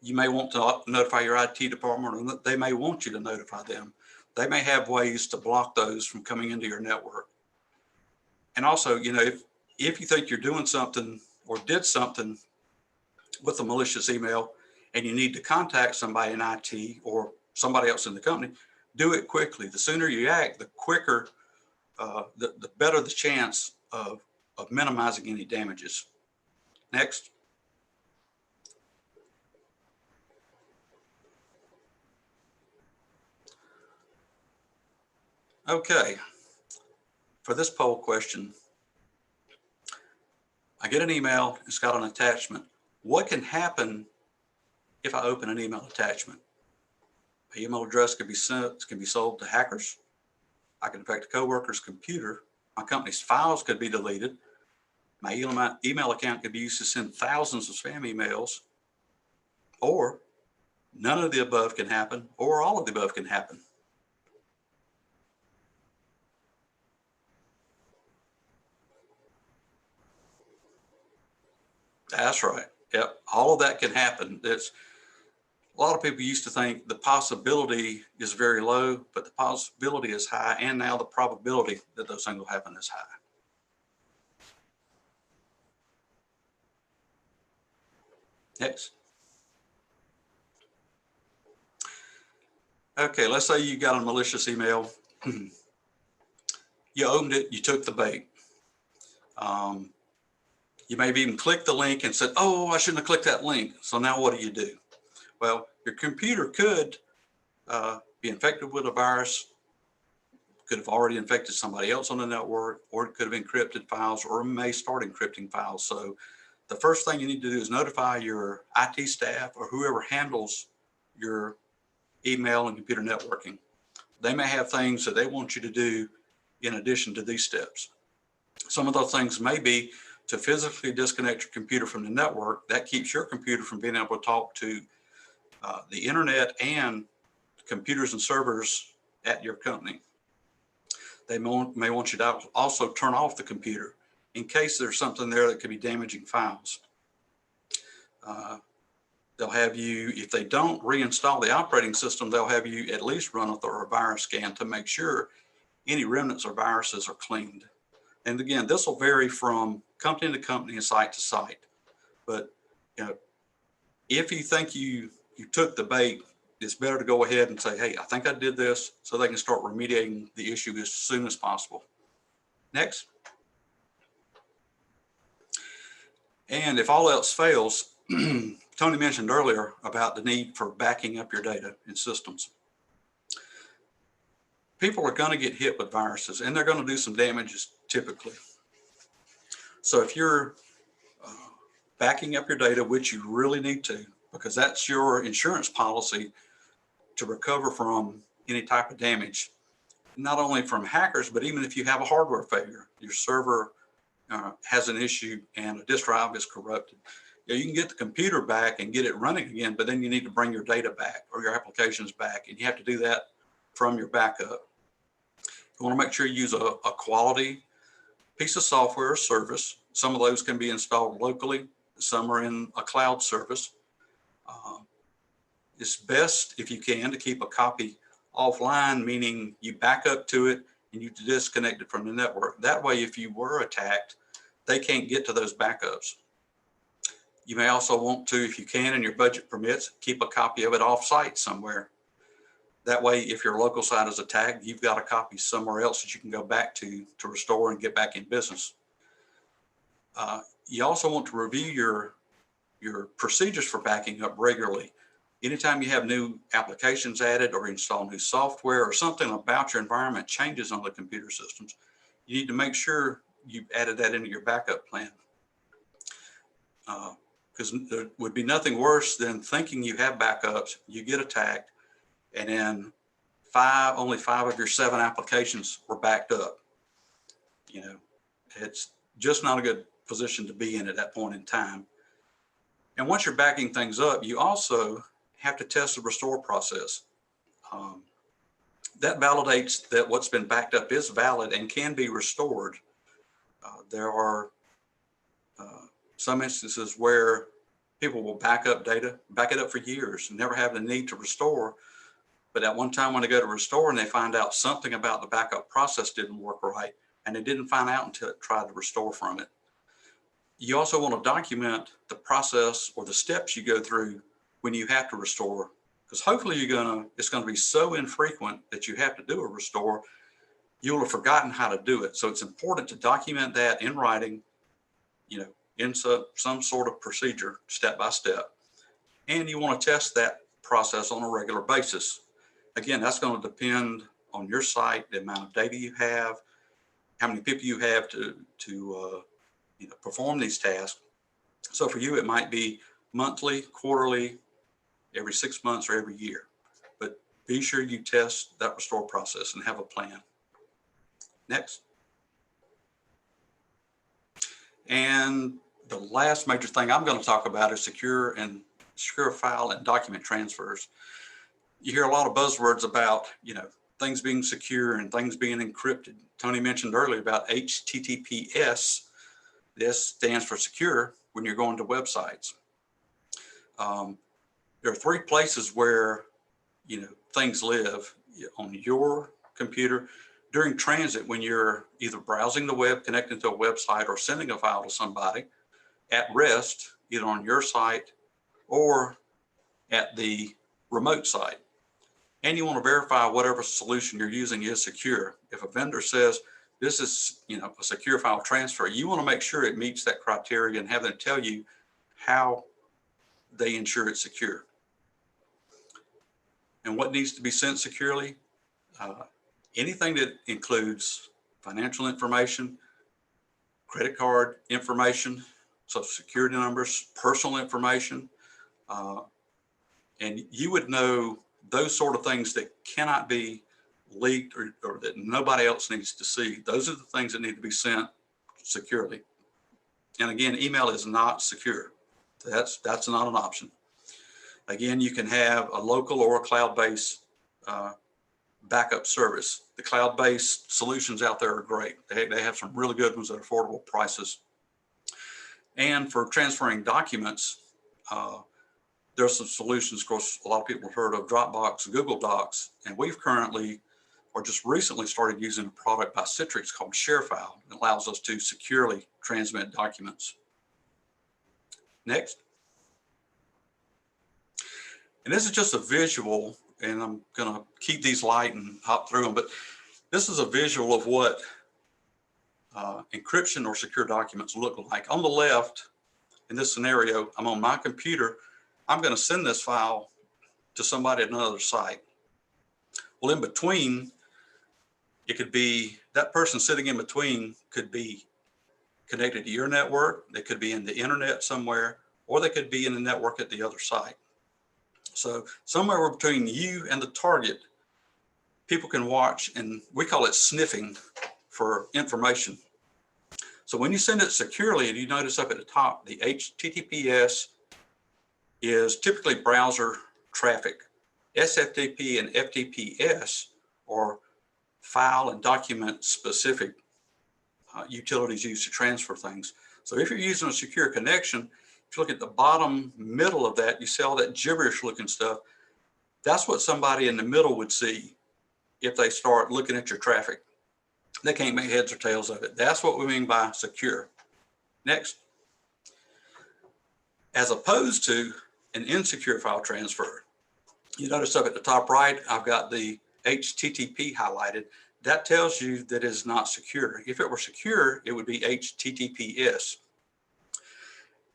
you may want to notify your IT department, or they may want you to notify them. They may have ways to block those from coming into your network. And also, if you think you're doing something or did something with a malicious email and you need to contact somebody in IT or somebody else in the company, do it quickly. The sooner you act, the quicker, the better the chance of minimizing any damages. Next. Okay, for this poll question, I get an email, it's got an attachment. What can happen if I open an email attachment? The email address can be sold to hackers. I can infect a coworker's computer. My company's files could be deleted. My email account could be used to send thousands of spam emails, or none of the above can happen, or all of the above can happen. That's right. Yep. All of that can happen. A lot of people used to think the possibility is very low, but the possibility is high. And now the probability that those things will happen is high. Next. Okay, let's say you got a malicious email. You opened it, you took the bait. You maybe even clicked the link and said, oh, I shouldn't have clicked that link. So now what do? Well, your computer could be infected with a virus, could have already infected somebody else on the network, or it could have encrypted files or may start encrypting files. So the first thing you need to do is notify your IT staff or whoever handles your email and computer networking. They may have things that they want you to do in addition to these steps. Some of those things may be to physically disconnect your computer from the network. That keeps your computer from being able to talk to the internet and computers and servers at your company. They may want you to also turn off the computer in case there's something there that could be damaging files. They'll have you, if they don't reinstall the operating system, they'll have you at least run a thorough virus scan to make sure any remnants or viruses are cleaned. And again, this will vary from company to company and site to site. But if you think you took the bait, it's better to go ahead and say, hey, I think I did this, so they can start remediating the issue as soon as possible. Next. And if all else fails, Tony mentioned earlier about the need for backing up your data in systems. People are going to get hit with viruses and they're going to do some damages typically. So if you're backing up your data, which you really need to, because that's your insurance policy to recover from any type of damage, not only from hackers, but even if you have a hardware failure, your server has an issue and a disk drive is corrupted. You can get the computer back and get it running again, but then you need to bring your data back or your applications back, and you have to do that from your backup. You want to make sure you use a quality piece of software or service. Some of those can be installed locally. Some are in a cloud service. It's best, if you can, to keep a copy offline, meaning you back up to it and you disconnect it from the network. That way, if you were attacked, they can't get to those backups. You may also want to, if you can and your budget permits, keep a copy of it off-site somewhere. That way, if your local site is attacked, you've got a copy somewhere else that you can go back to restore and get back in business. You also want to review your procedures for backing up regularly. Anytime you have new applications added or install new software or something about your environment changes on the computer systems, you need to make sure you've added that into your backup plan. Because there would be nothing worse than thinking you have backups, you get attacked, and then only 5 of your 7 applications were backed up. It's just not a good position to be in at that point in time. And once you're backing things up, you also have to test the restore process. That validates that what's been backed up is valid and can be restored. There are some instances where people will back up data, back it up for years, and never have the need to restore. But at one time when they go to restore and they find out something about the backup process didn't work right, and they didn't find out until it tried to restore from it. You also want to document the process or the steps you go through when you have to restore, because hopefully it's going to be so infrequent that you have to do a restore, you'll have forgotten how to do it. So it's important to document that in writing, in some sort of procedure, step by step. And you want to test that process on a regular basis. Again, that's going to depend on your site, the amount of data you have, how many people you have to perform these tasks. So for you, it might be monthly, quarterly, every 6 months, or every year. But be sure you test that restore process and have a plan. Next. And the last major thing I'm going to talk about is secure file and document transfers. You hear a lot of buzzwords about, things being secure and things being encrypted. Tony mentioned earlier about HTTPS. This stands for secure when you're going to websites. There are 3 places where, things live: on your computer, during transit when you're either browsing the web, connecting to a website, or sending a file to somebody, at rest, either on your site or at the remote site. And you want to verify whatever solution you're using is secure. If a vendor says this is, a secure file transfer, you want to make sure it meets that criteria and have them tell you how they ensure it's secure. And what needs to be sent securely? Anything that includes financial information, credit card information, social security numbers, personal information, and you would know those sort of things that cannot be leaked or that nobody else needs to see. Those are the things that need to be sent securely. And again, email is not secure. That's not an option. Again, you can have a local or a cloud-based backup service. The cloud-based solutions out there are great. They have some really good ones at affordable prices. And for transferring documents, there's some solutions. Of course, a lot of people have heard of Dropbox, Google Docs, and we've currently or just recently started using a product by Citrix called ShareFile. It allows us to securely transmit documents. Next. And this is just a visual, and I'm going to keep these light and hop through them, but this is a visual of what encryption or secure documents look like. On the left, in this scenario, I'm on my computer. I'm going to send this file to somebody at another site. Well, in between, it could be that person sitting in between could be connected to your network. They could be in the internet somewhere, or they could be in the network at the other site. So somewhere between you and the target, people can watch, and we call it sniffing for information. So when you send it securely, and you notice up at the top, the HTTPS is typically browser traffic. SFTP and FTPS are file and document specific utilities used to transfer things. So if you're using a secure connection, if you look at the bottom middle of that, you see all that gibberish looking stuff. That's what somebody in the middle would see if they start looking at your traffic. They can't make heads or tails of it. That's what we mean by secure. Next. As opposed to an insecure file transfer, you notice up at the top right, I've got the HTTP highlighted. That tells you that it's not secure. If it were secure, it would be HTTPS.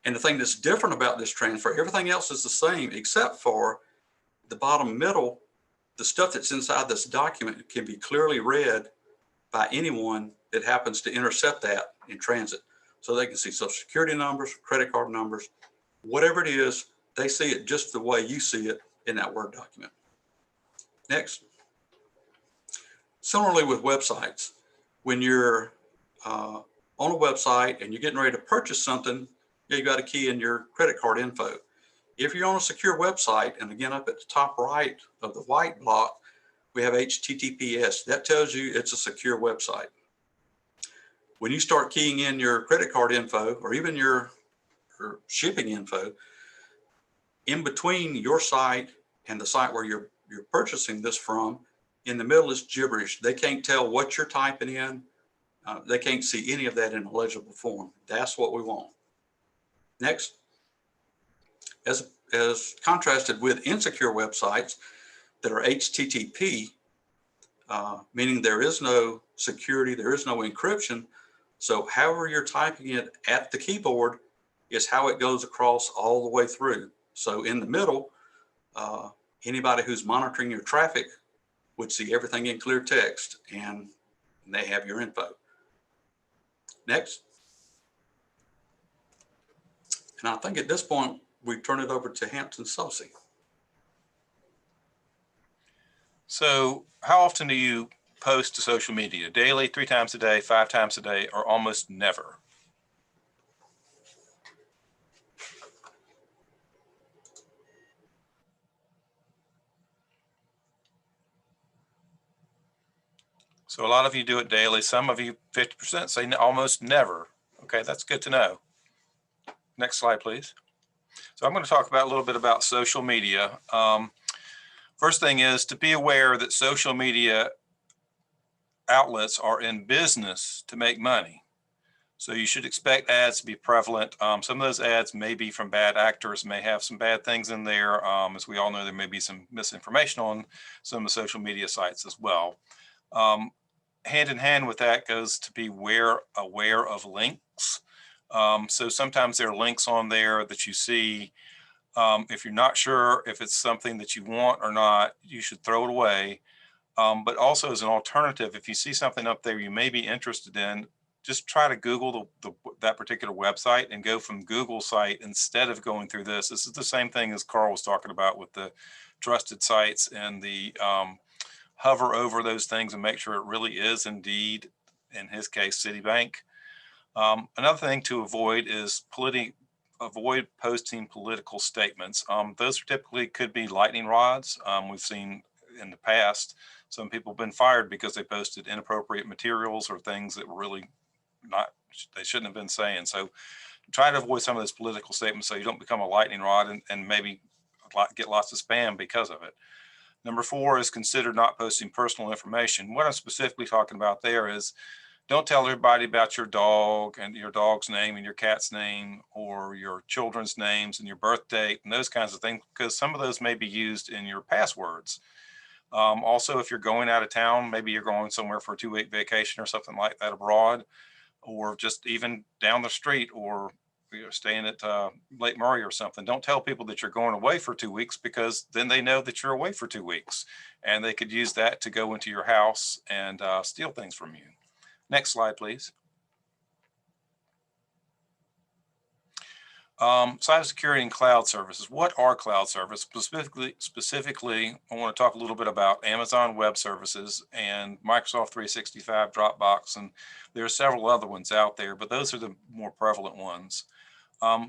And the thing that's different about this transfer, everything else is the same except for the bottom middle. The stuff that's inside this document can be clearly read by anyone that happens to intercept that in transit. So they can see social security numbers, credit card numbers, whatever it is, they see it just the way you see it in that Word document. Next. Similarly with websites, when you're on a website and you're getting ready to purchase something, you got to key in your credit card info. If you're on a secure website, and again up at the top right of the white block, we have HTTPS. That tells you it's a secure website. When you start keying in your credit card info or even your shipping info, in between your site and the site where you're purchasing this from, in the middle is gibberish. They can't tell what you're typing in. They can't see any of that in a legible form. That's what we want. Next. As contrasted with insecure websites that are HTTP, meaning there is no security, there is no encryption. So however you're typing it at the keyboard is how it goes across all the way through. So in the middle, anybody who's monitoring your traffic would see everything in clear text, and they have your info. Next. And I think at this point, we turn it over to Hampton Saucy. So how often do you post to social media? Daily, 3 times a day, 5 times a day, or almost never? So a lot of you do it daily. Some of you, 50%, say almost never. Okay, that's good to know. Next slide, please. So I'm going to talk about a little bit about social media. First thing is to be aware that social media outlets are in business to make money. So you should expect ads to be prevalent. Some of those ads may be from bad actors, may have some bad things in there. As we all know, there may be some misinformation on some of the social media sites as well. Hand in hand with that goes to be aware of links. So sometimes there are links on there that you see. If you're not sure if it's something that you want or not, you should throw it away. But also as an alternative, if you see something up there you may be interested in, just try to Google that particular website and go from Google site instead of going through this. This is the same thing as Carl was talking about with the trusted sites and the hover over those things and make sure it really is indeed, in his case, Citibank. Another thing to avoid is avoid posting political statements. Those typically could be lightning rods. We've seen in the past, some people have been fired because they posted inappropriate materials or things that were really they shouldn't have been saying. So try to avoid some of those political statements so you don't become a lightning rod and maybe get lots of spam because of it. Number 4 is consider not posting personal information. What I'm specifically talking about there is don't tell everybody about your dog and your dog's name and your cat's name or your children's names and your birth date and those kinds of things, because some of those may be used in your passwords. Also, if you're going out of town, maybe you're going somewhere for a 2-week vacation or something like that abroad, or just even down the street, or you're staying at Lake Murray or something. Don't tell people that you're going away for 2 weeks, because then they know that you're away for 2 weeks and they could use that to go into your house and steal things from you. Next slide, please. Cybersecurity and cloud services. What are cloud services? Specifically, I want to talk a little bit about Amazon Web Services and Microsoft 365, Dropbox, and there are several other ones out there, but those are the more prevalent ones.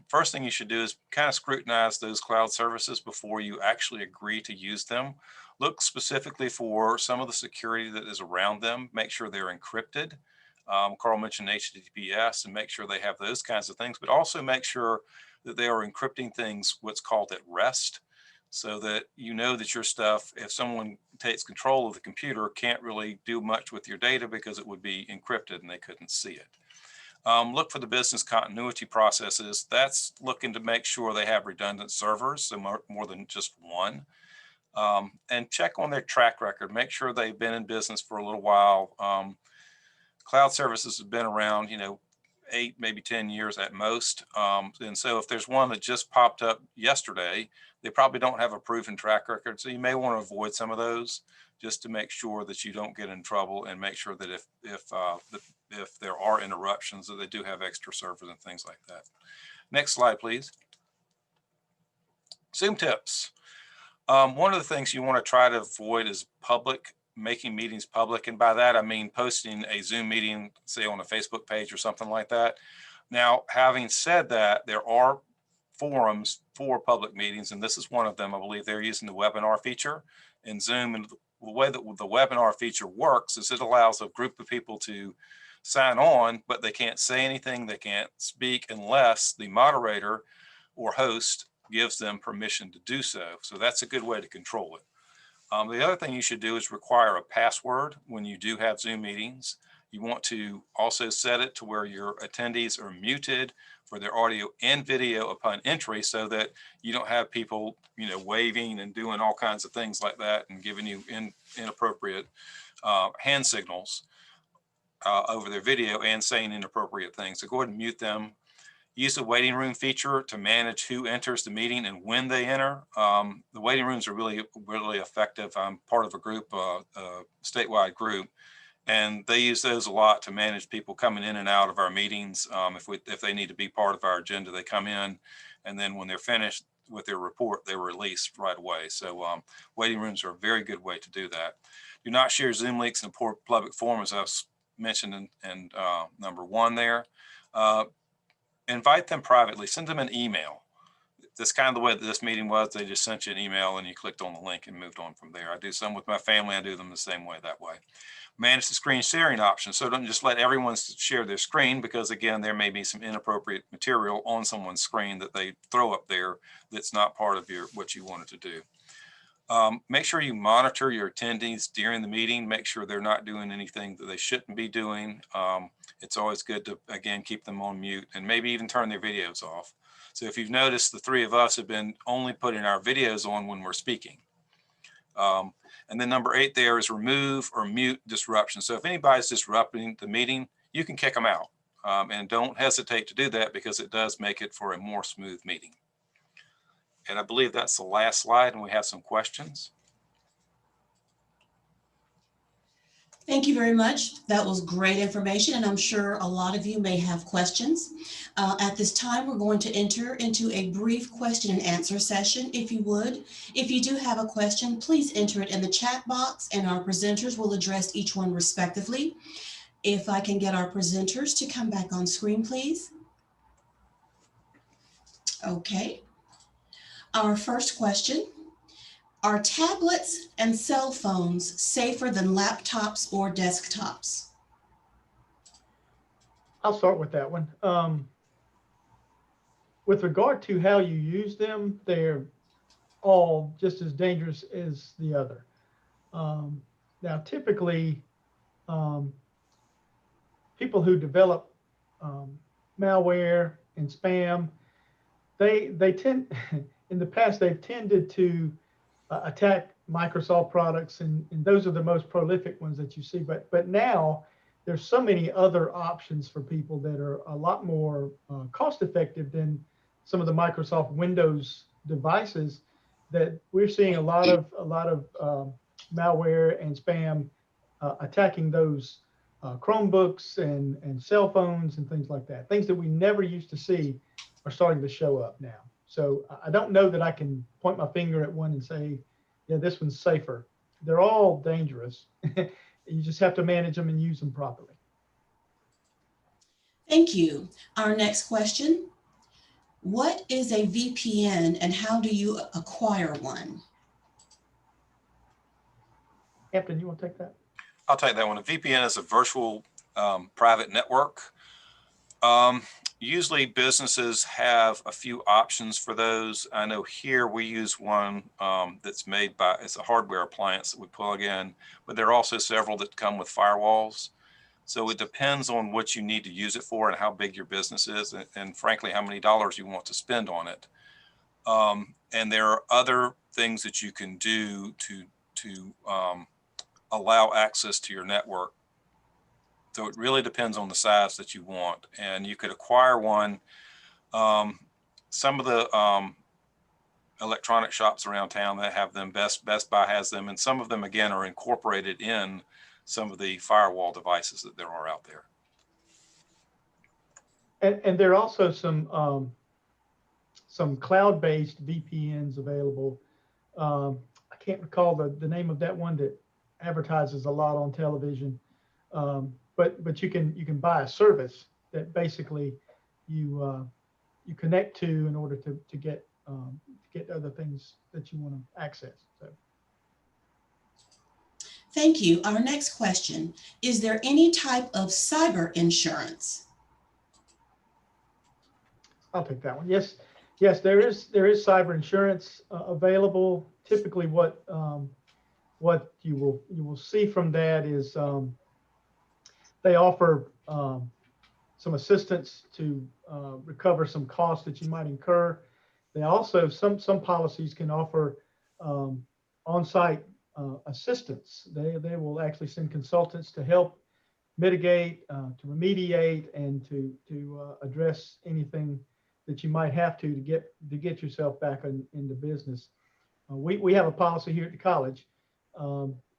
First thing you should do is kind of scrutinize those cloud services before you actually agree to use them. Look specifically for some of the security that is around them. Make sure they're encrypted. Carl mentioned HTTPS, and make sure they have those kinds of things, but also make sure that they are encrypting things, what's called at rest, so that you know that your stuff, if someone takes control of the computer, can't really do much with your data because it would be encrypted and they couldn't see it. Look for the business continuity processes. That's looking to make sure they have redundant servers, so more than just one. And check on their track record. Make sure they've been in business for a little while. Cloud services have been around, 8, maybe 10 years at most. And so if there's one that just popped up yesterday, they probably don't have a proven track record. So you may want to avoid some of those just to make sure that you don't get in trouble, and make sure that if there are interruptions, that they do have extra servers and things like that. Next slide, please. Zoom tips. One of the things you want to try to avoid is making meetings public. And by that, I mean posting a Zoom meeting, say on a Facebook page or something like that. Now, having said that, there are forums for public meetings, and this is one of them. I believe they're using the webinar feature in Zoom. And the way that the webinar feature works is it allows a group of people to sign on, but they can't say anything, they can't speak unless the moderator or host gives them permission to do so. So that's a good way to control it. The other thing you should do is require a password when you do have Zoom meetings. You want to also set it to where your attendees are muted for their audio and video upon entry, so that you don't have people, waving and doing all kinds of things like that and giving you inappropriate hand signals over their video and saying inappropriate things. So go ahead and mute them. Use the waiting room feature to manage who enters the meeting and when they enter. The waiting rooms are really, really effective. I'm part of a group, a statewide group, and they use those a lot to manage people coming in and out of our meetings. If they need to be part of our agenda, they come in, and then when they're finished with their report, they're released right away. So waiting rooms are a very good way to do that. Do not share Zoom links in a public forum, as I've mentioned in number 1 there. Invite them privately, send them an email. That's kind of the way that this meeting was. They just sent you an email and you clicked on the link and moved on from there. I do some with my family. I do them the same way that way. Manage the screen sharing option. So don't just let everyone share their screen, because again, there may be some inappropriate material on someone's screen that they throw up there that's not part of what you wanted to do. Make sure you monitor your attendees during the meeting. Make sure they're not doing anything that they shouldn't be doing. It's always good to, again, keep them on mute and maybe even turn their videos off. So if you've noticed, the three of us have been only putting our videos on when we're speaking. And then number 8 there is remove or mute disruption. So if anybody's disrupting the meeting, you can kick them out. And don't hesitate to do that because it does make it for a more smooth meeting. And I believe that's the last slide, and we have some questions. Thank you very much. That was great information, and I'm sure a lot of you may have questions. At this time, we're going to enter into a brief question and answer session, if you would. If you do have a question, please enter it in the chat box, and our presenters will address each one respectively. If I can get our presenters to come back on screen, please. Okay. Our first question, are tablets and cell phones safer than laptops or desktops? I'll start with that one. With regard to how you use them, they're all just as dangerous as the other. Now, typically, people who develop malware and spam, they tend, in the past, they've tended to attack Microsoft products, and those are the most prolific ones that you see. But now there's so many other options for people that are a lot more cost effective than some of the Microsoft Windows devices, that we're seeing a lot of malware and spam attacking those Chromebooks and cell phones and things like that. Things that we never used to see are starting to show up now. So I don't know that I can point my finger at one and say, yeah, this one's safer. They're all dangerous. You just have to manage them and use them properly. Thank you. Our next question, what is a VPN and how do you acquire one? Hampton, you want to take that? I'll take that one. A VPN is a virtual private network. Usually businesses have a few options for those. I know here we use one that's made by, it's a hardware appliance that we plug in, but there are also several that come with firewalls. So it depends on what you need to use it for and how big your business is, and frankly, how many dollars you want to spend on it. And there are other things that you can do to allow access to your network. So it really depends on the size that you want, and you could acquire one. Some of the electronic shops around town that have them, Best Buy has them, and some of them again are incorporated in some of the firewall devices that there are out there. And there are also some cloud-based VPNs available. I can't recall the name of that one that advertises a lot on television. But you can buy a service that basically you connect to in order to get other things that you want to access. So. Thank you. Our next question, is there any type of cyber insurance? I'll take that one. Yes, there is cyber insurance available. Typically, what you will see from that is they offer some assistance to recover some costs that you might incur. They also, some policies can offer on-site assistance. They will actually send consultants to help mitigate, to remediate, and to address anything that you might have to get yourself back into business. We have a policy here at the college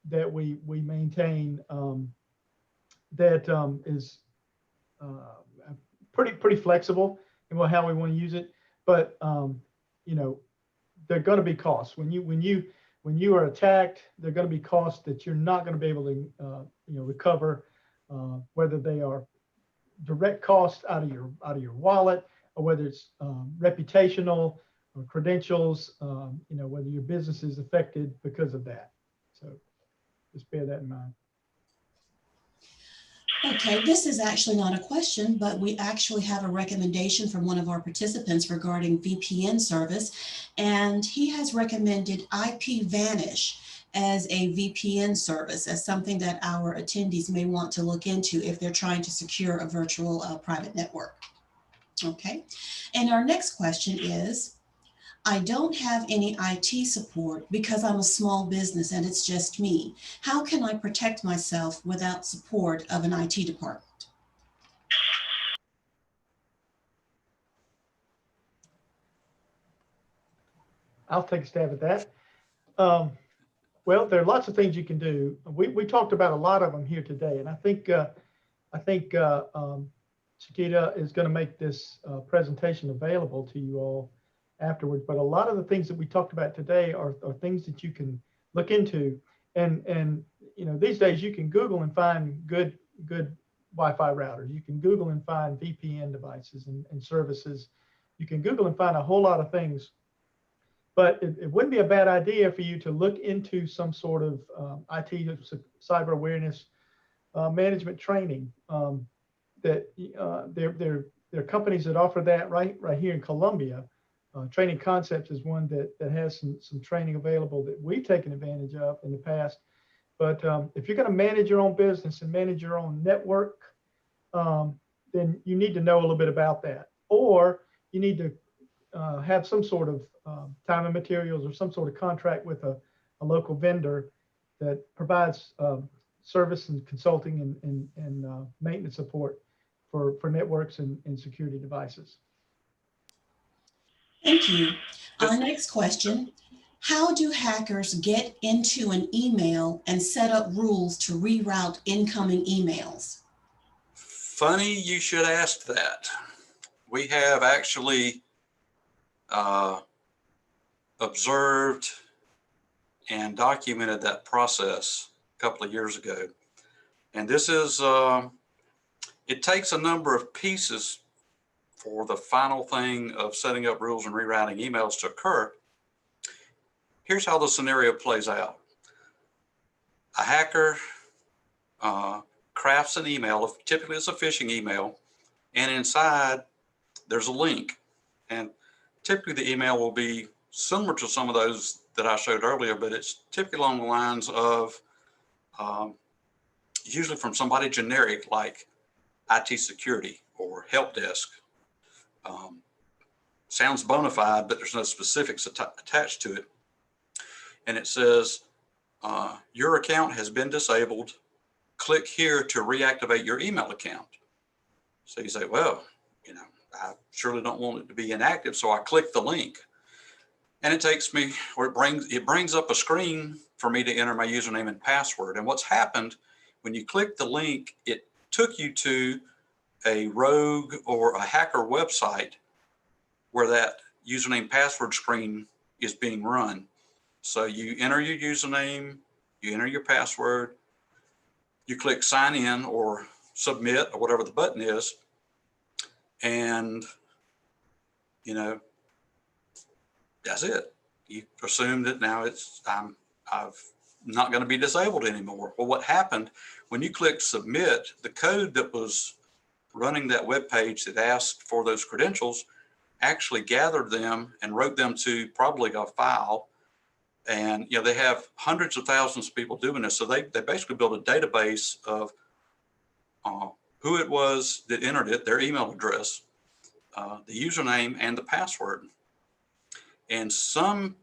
that we maintain that is pretty flexible in how we want to use it. But you know, there are going to be costs when you are attacked. There are going to be costs that you're not going to be able to recover, whether they are direct costs out of your wallet, or whether it's reputational or credentials. Whether your business is affected because of that. So just bear that in mind. Okay, this is actually not a question, but we actually have a recommendation from one of our participants regarding VPN service, and he has recommended IPVanish as a VPN service, as something that our attendees may want to look into if they're trying to secure a virtual private network. Okay, and our next question is, I don't have any IT support because I'm a small business and it's just me. How can I protect myself without support of an IT department? I'll take a stab at that. Well, there are lots of things you can do. We talked about a lot of them here today, and I think Chiquita is going to make this presentation available to you all afterwards. But a lot of the things that we talked about today are things that you can look into. And you know, these days you can Google and find good Wi-Fi routers. You can Google and find VPN devices and services. You can Google and find a whole lot of things. But it wouldn't be a bad idea for you to look into some sort of IT cyber awareness management training. That there are companies that offer that right here in Columbia. Training Concepts is one that has some training available that we've taken advantage of in the past. But if you're going to manage your own business and manage your own network, then you need to know a little bit about that, or you need to have some sort of time and materials or some sort of contract with a local vendor that provides service and consulting and maintenance support for networks and security devices. Thank you. Our next question, how do hackers get into an email and set up rules to reroute incoming emails? Funny you should ask that. We have actually observed and documented that process a couple of years ago. And this is, it takes a number of pieces for the final thing of setting up rules and rerouting emails to occur. Here's how the scenario plays out. A hacker crafts an email, typically it's a phishing email, and inside there's a link. And typically the email will be similar to some of those that I showed earlier, but it's typically along the lines of usually from somebody generic like IT security or help desk. Sounds bona fide, but there's no specifics attached to it. And it says, your account has been disabled. Click here to reactivate your email account. So you say, well, you know, I surely don't want it to be inactive. So I click the link and it takes me, or it brings up a screen for me to enter my username and password. And what's happened when you click the link, it took you to a rogue or a hacker website where that username password screen is being run. So you enter your username, you enter your password, you click sign in or submit or whatever the button is. And, you know, that's it. You assume that now I'm not going to be disabled anymore. Well, what happened when you click submit, the code that was running that web page that asked for those credentials actually gathered them and wrote them to probably a file. And, you know, they have hundreds of thousands of people doing this. So they basically built a database of who it was that entered it, their email address, the username and the password. And some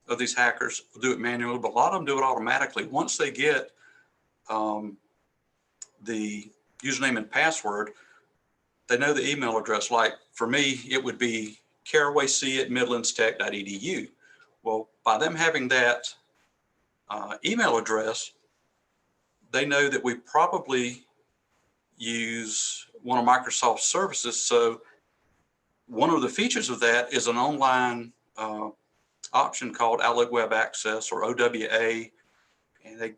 of these hackers will do it manually, but a lot of them do it automatically. Once they get the username and password, they know the email address. Like for me, it would be carawayc@midlandstech.edu. Well, by them having that email address, they know that we probably use one of Microsoft's services. So one of the features of that is an online option called Outlook Web Access, or OWA, and they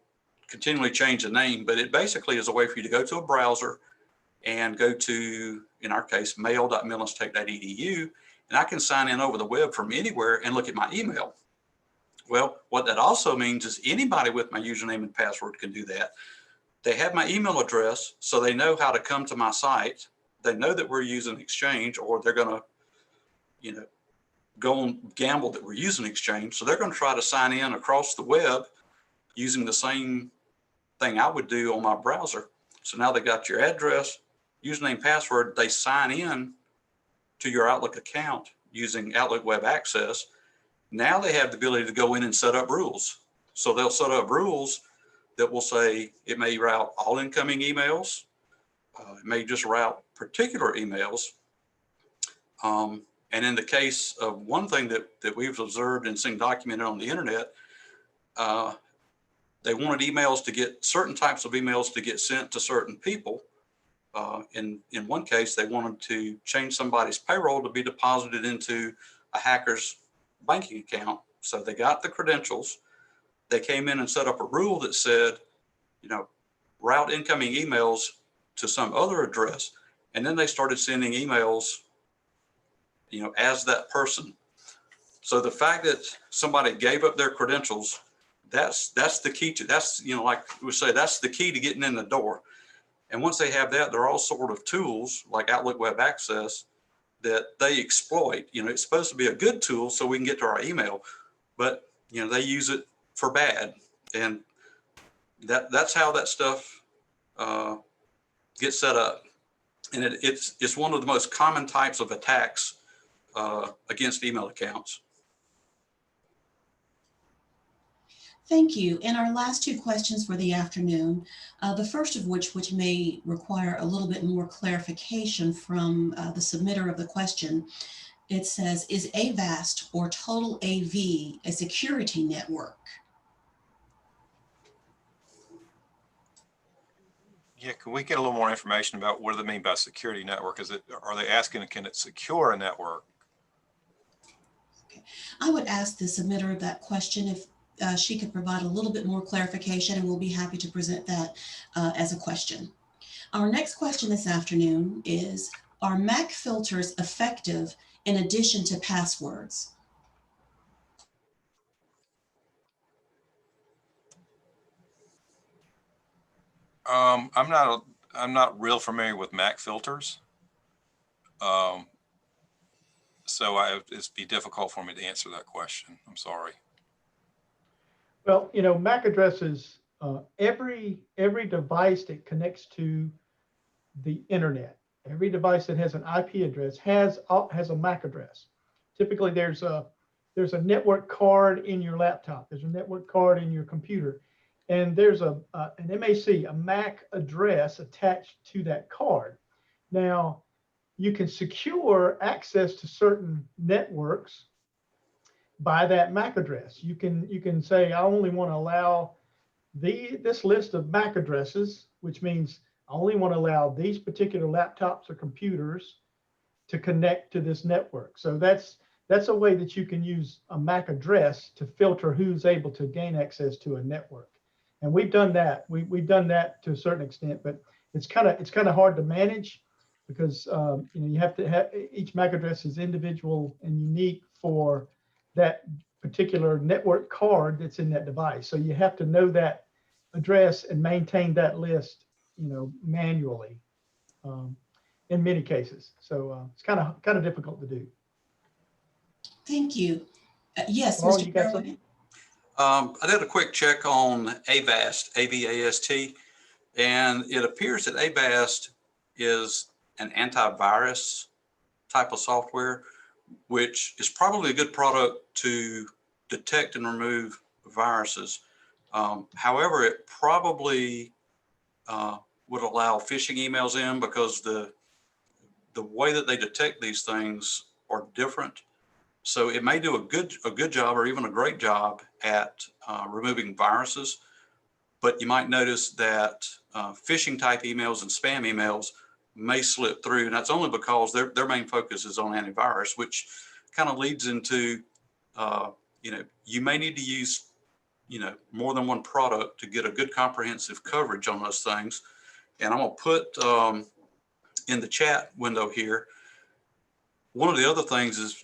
continually change the name, but it basically is a way for you to go to a browser and go to, in our case, mail.midlandstech.edu, and I can sign in over the web from anywhere and look at my email. Well, what that also means is anybody with my username and password can do that. They have my email address, so they know how to come to my site. They know that we're using Exchange, or they're going to, go and gamble that we're using Exchange. So they're going to try to sign in across the web using the same thing I would do on my browser. So now they got your address, username, password. They sign in to your Outlook account using Outlook Web Access. Now they have the ability to go in and set up rules. So they'll set up rules that will say it may route all incoming emails. It may just route particular emails. And in the case of one thing that we've observed and seen documented on the internet, they wanted emails to get certain types of emails to get sent to certain people. In one case, they wanted to change somebody's payroll to be deposited into a hacker's banking account. So they got the credentials. They came in and set up a rule that said, route incoming emails to some other address. And then they started sending emails, as that person. So the fact that somebody gave up their credentials, that's the key to, like we say, that's the key to getting in the door. And once they have that, there are all sort of tools like Outlook Web Access that they exploit. It's supposed to be a good tool so we can get to our email, but they use it for bad. And that's how that stuff gets set up. And it's one of the most common types of attacks against email accounts. Thank you. And our last two questions for the afternoon, the first of which may require a little bit more clarification from the submitter of the question. It says, is Avast or Total AV a security network? Yeah, can we get a little more information about what do they mean by security network? Are they asking, can it secure a network? Okay. I would ask the submitter of that question if she could provide a little bit more clarification, and we'll be happy to present that as a question. Our next question this afternoon is, are MAC filters effective in addition to passwords? I'm not real familiar with MAC filters. So it'd be difficult for me to answer that question. I'm sorry. Well, MAC addresses, every device that connects to the internet, every device that has an IP address has a MAC address. Typically, there's a network card in your laptop. There's a network card in your computer, and there's an MAC, a MAC address attached to that card. Now, you can secure access to certain networks by that MAC address. You can say, I only want to allow this list of MAC addresses, which means I only want to allow these particular laptops or computers to connect to this network. So that's a way that you can use a MAC address to filter who's able to gain access to a network. And we've done that. We've done that to a certain extent, but it's kind of hard to manage because you have to have each MAC address is individual and unique for that particular network card that's in that device. So you have to know that address and maintain that list, manually in many cases. So it's kind of difficult to do. Thank you. Yes, Laurel, Mr. you got Kerwin? something? I did a quick check on Avast, A-V-A-S-T, and it appears that Avast is an antivirus type of software, which is probably a good product to detect and remove viruses. However, it probably would allow phishing emails in because the way that they detect these things are different. So it may do a good job or even a great job at removing viruses, but you might notice that phishing type emails and spam emails may slip through, and that's only because their main focus is on antivirus, which kind of leads into you may need to use more than one product to get a good comprehensive coverage on those things. And I'm gonna put in the chat window here, one of the other things is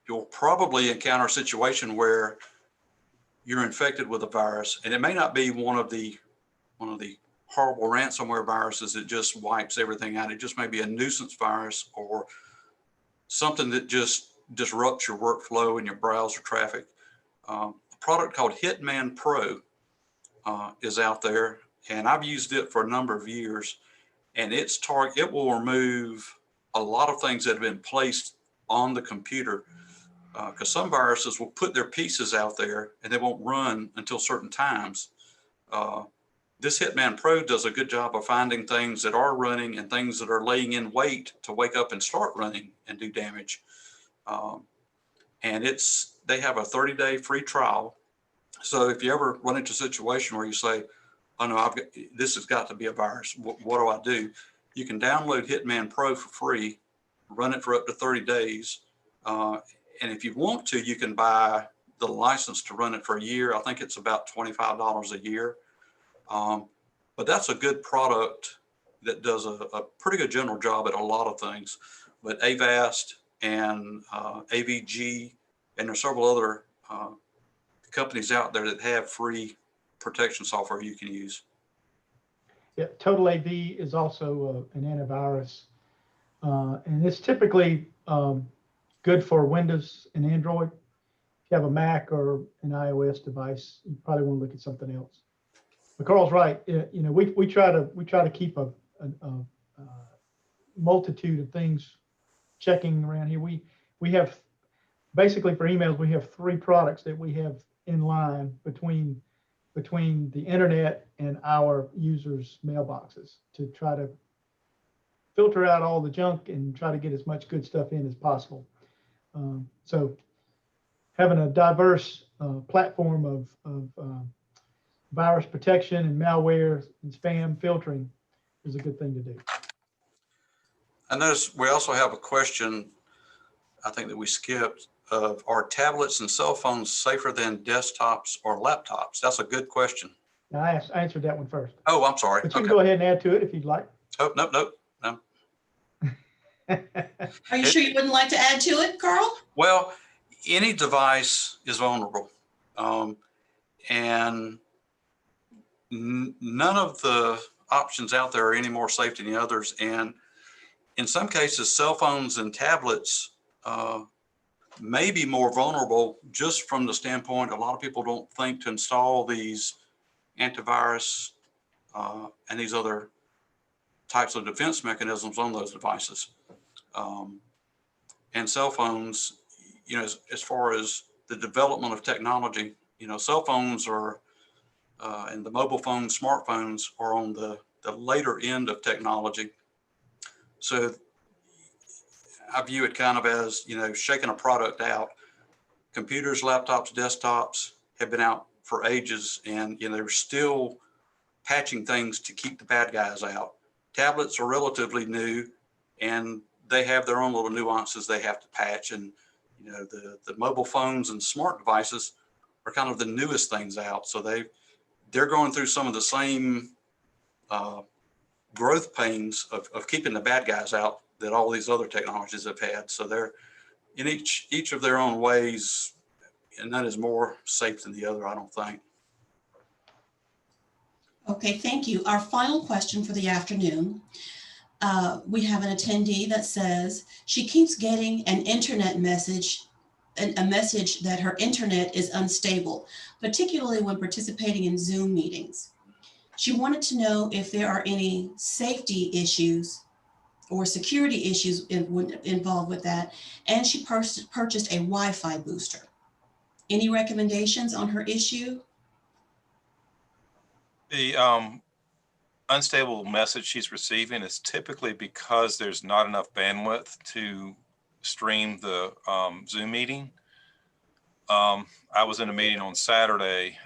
you'll probably encounter a situation where you're infected with a virus, and it may not be one of the horrible ransomware viruses that just wipes everything out. It just may be a nuisance virus or something that just disrupts your workflow and your browser traffic. A product called Hitman Pro is out there, and I've used it for a number of years, and it will remove a lot of things that have been placed on the computer, because some viruses will put their pieces out there and they won't run until certain times. This Hitman Pro does a good job of finding things that are running and things that are laying in wait to wake up and start running and do damage. And they have a 30-day free trial. So if you ever run into a situation where you say, oh no, this has got to be a virus, what do I do? You can download Hitman Pro for free, run it for up to 30 days. And if you want to, you can buy the license to run it for a year. I think it's about $25 a year. But that's a good product that does a pretty good general job at a lot of things. But Avast and AVG, and there's several other companies out there that have free protection software you can use. Yeah, Total AV is also an antivirus, and it's typically good for Windows and Android. If you have a Mac or an iOS device, you probably want to look at something else. But Carl's right. We try to keep a multitude of things checking around here. We have basically for emails, we have 3 products that we have in line between the internet and our users' mailboxes to try to filter out all the junk and try to get as much good stuff in as possible. So having a diverse platform of virus protection and malware and spam filtering is a good thing to do. I notice we also have a question, I think that we skipped, of are tablets and cell phones safer than desktops or laptops? That's a good question. Now, I answered that one first. Oh, I'm sorry. But you Okay. can go ahead and add to it if you'd like. Oh, nope. Are you sure you wouldn't like to add to it, Carl? Well, any device is vulnerable. And none of the options out there are any more safe than the others. And in some cases, cell phones and tablets may be more vulnerable just from the standpoint a lot of people don't think to install these antivirus and these other types of defense mechanisms on those devices. And cell phones, as far as the development of technology, cell phones are, and the mobile phones, smartphones are on the later end of technology. So I view it kind of as, shaking a product out. Computers, laptops, desktops have been out for ages, and they're still patching things to keep the bad guys out. Tablets are relatively new, and they have their own little nuances they have to patch. And the mobile phones and smart devices are kind of the newest things out, so they're going through some of the same growth pains of keeping the bad guys out that all these other technologies have had. So they're in each of their own ways, and none is more safe than the other, I don't think. Okay, thank you. Our final question for the afternoon. We have an attendee that says she keeps getting an internet message, a message that her internet is unstable, particularly when participating in Zoom meetings. She wanted to know if there are any safety issues or security issues involved with that, and she purchased a Wi-Fi booster. Any recommendations on her issue? The unstable message she's receiving is typically because there's not enough bandwidth to stream the Zoom meeting. I was in a meeting on Saturday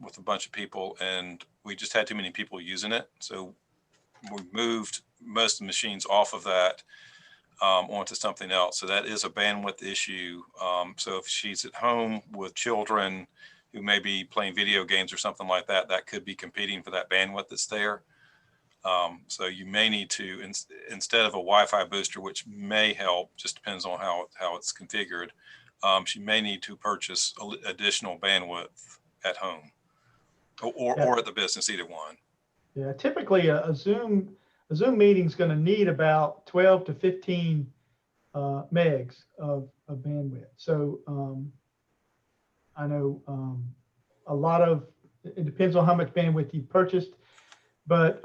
with a bunch of people, and we just had too many people using it. So we moved most of the machines off of that onto something else. So that is a bandwidth issue. So if she's at home with children who may be playing video games or something like that, that could be competing for that bandwidth that's there. So you may need to, instead of a Wi-Fi booster, which may help, just depends on how it's configured, she may need to purchase additional bandwidth at home Yeah. or at the business, either one. Yeah, typically a Zoom meeting's going to need about 12 to 15 megs of bandwidth. So I know a lot of, it depends on how much bandwidth you purchased, but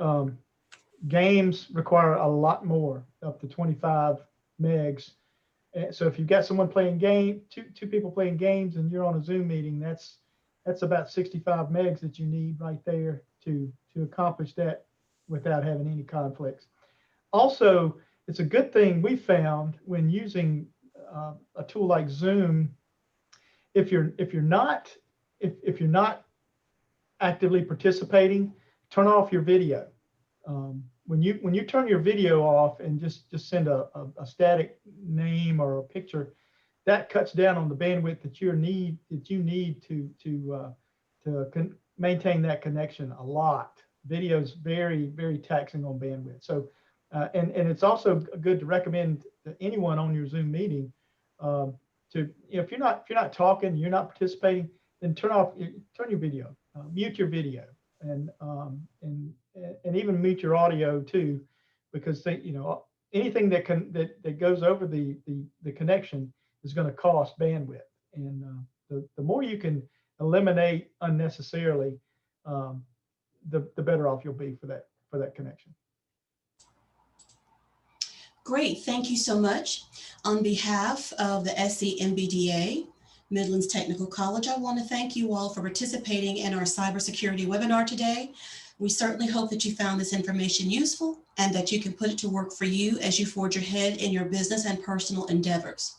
games require a lot more, up to 25 megs. So if you've got someone playing two people playing games and you're on a Zoom meeting, that's about 65 megs that you need right there to accomplish that without having any conflicts. Also, it's a good thing we found when using a tool like Zoom. If you're not actively participating, turn off your video. When you turn your video off and just send a static name or a picture, that cuts down on the bandwidth that you need to maintain that connection a lot. Video is very, very taxing on bandwidth. So, and it's also good to recommend to anyone on your Zoom meeting if you're not talking, you're not participating, then turn your video, mute your video, and even mute your audio too, because anything that goes over the connection is going to cost bandwidth, and the more you can eliminate unnecessarily, the better off you'll be for that connection. Great, thank you so much. On behalf of the SCMBDA, Midlands Technical College, I want to thank you all for participating in our cybersecurity webinar today. We certainly hope that you found this information useful and that you can put it to work for you as you forge ahead in your business and personal endeavors.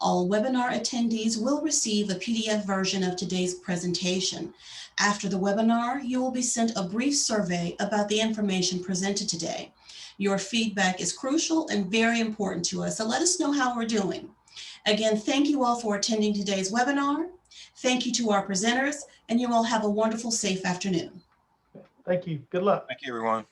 All webinar attendees will receive a PDF version of today's presentation. After the webinar, you will be sent a brief survey about the information presented today. Your feedback is crucial and very important to us, so let us know how we're doing. Again, thank you all for attending today's webinar. Thank you to our presenters, and you all have a wonderful, safe afternoon. Thank you. Good luck. Thank you, everyone.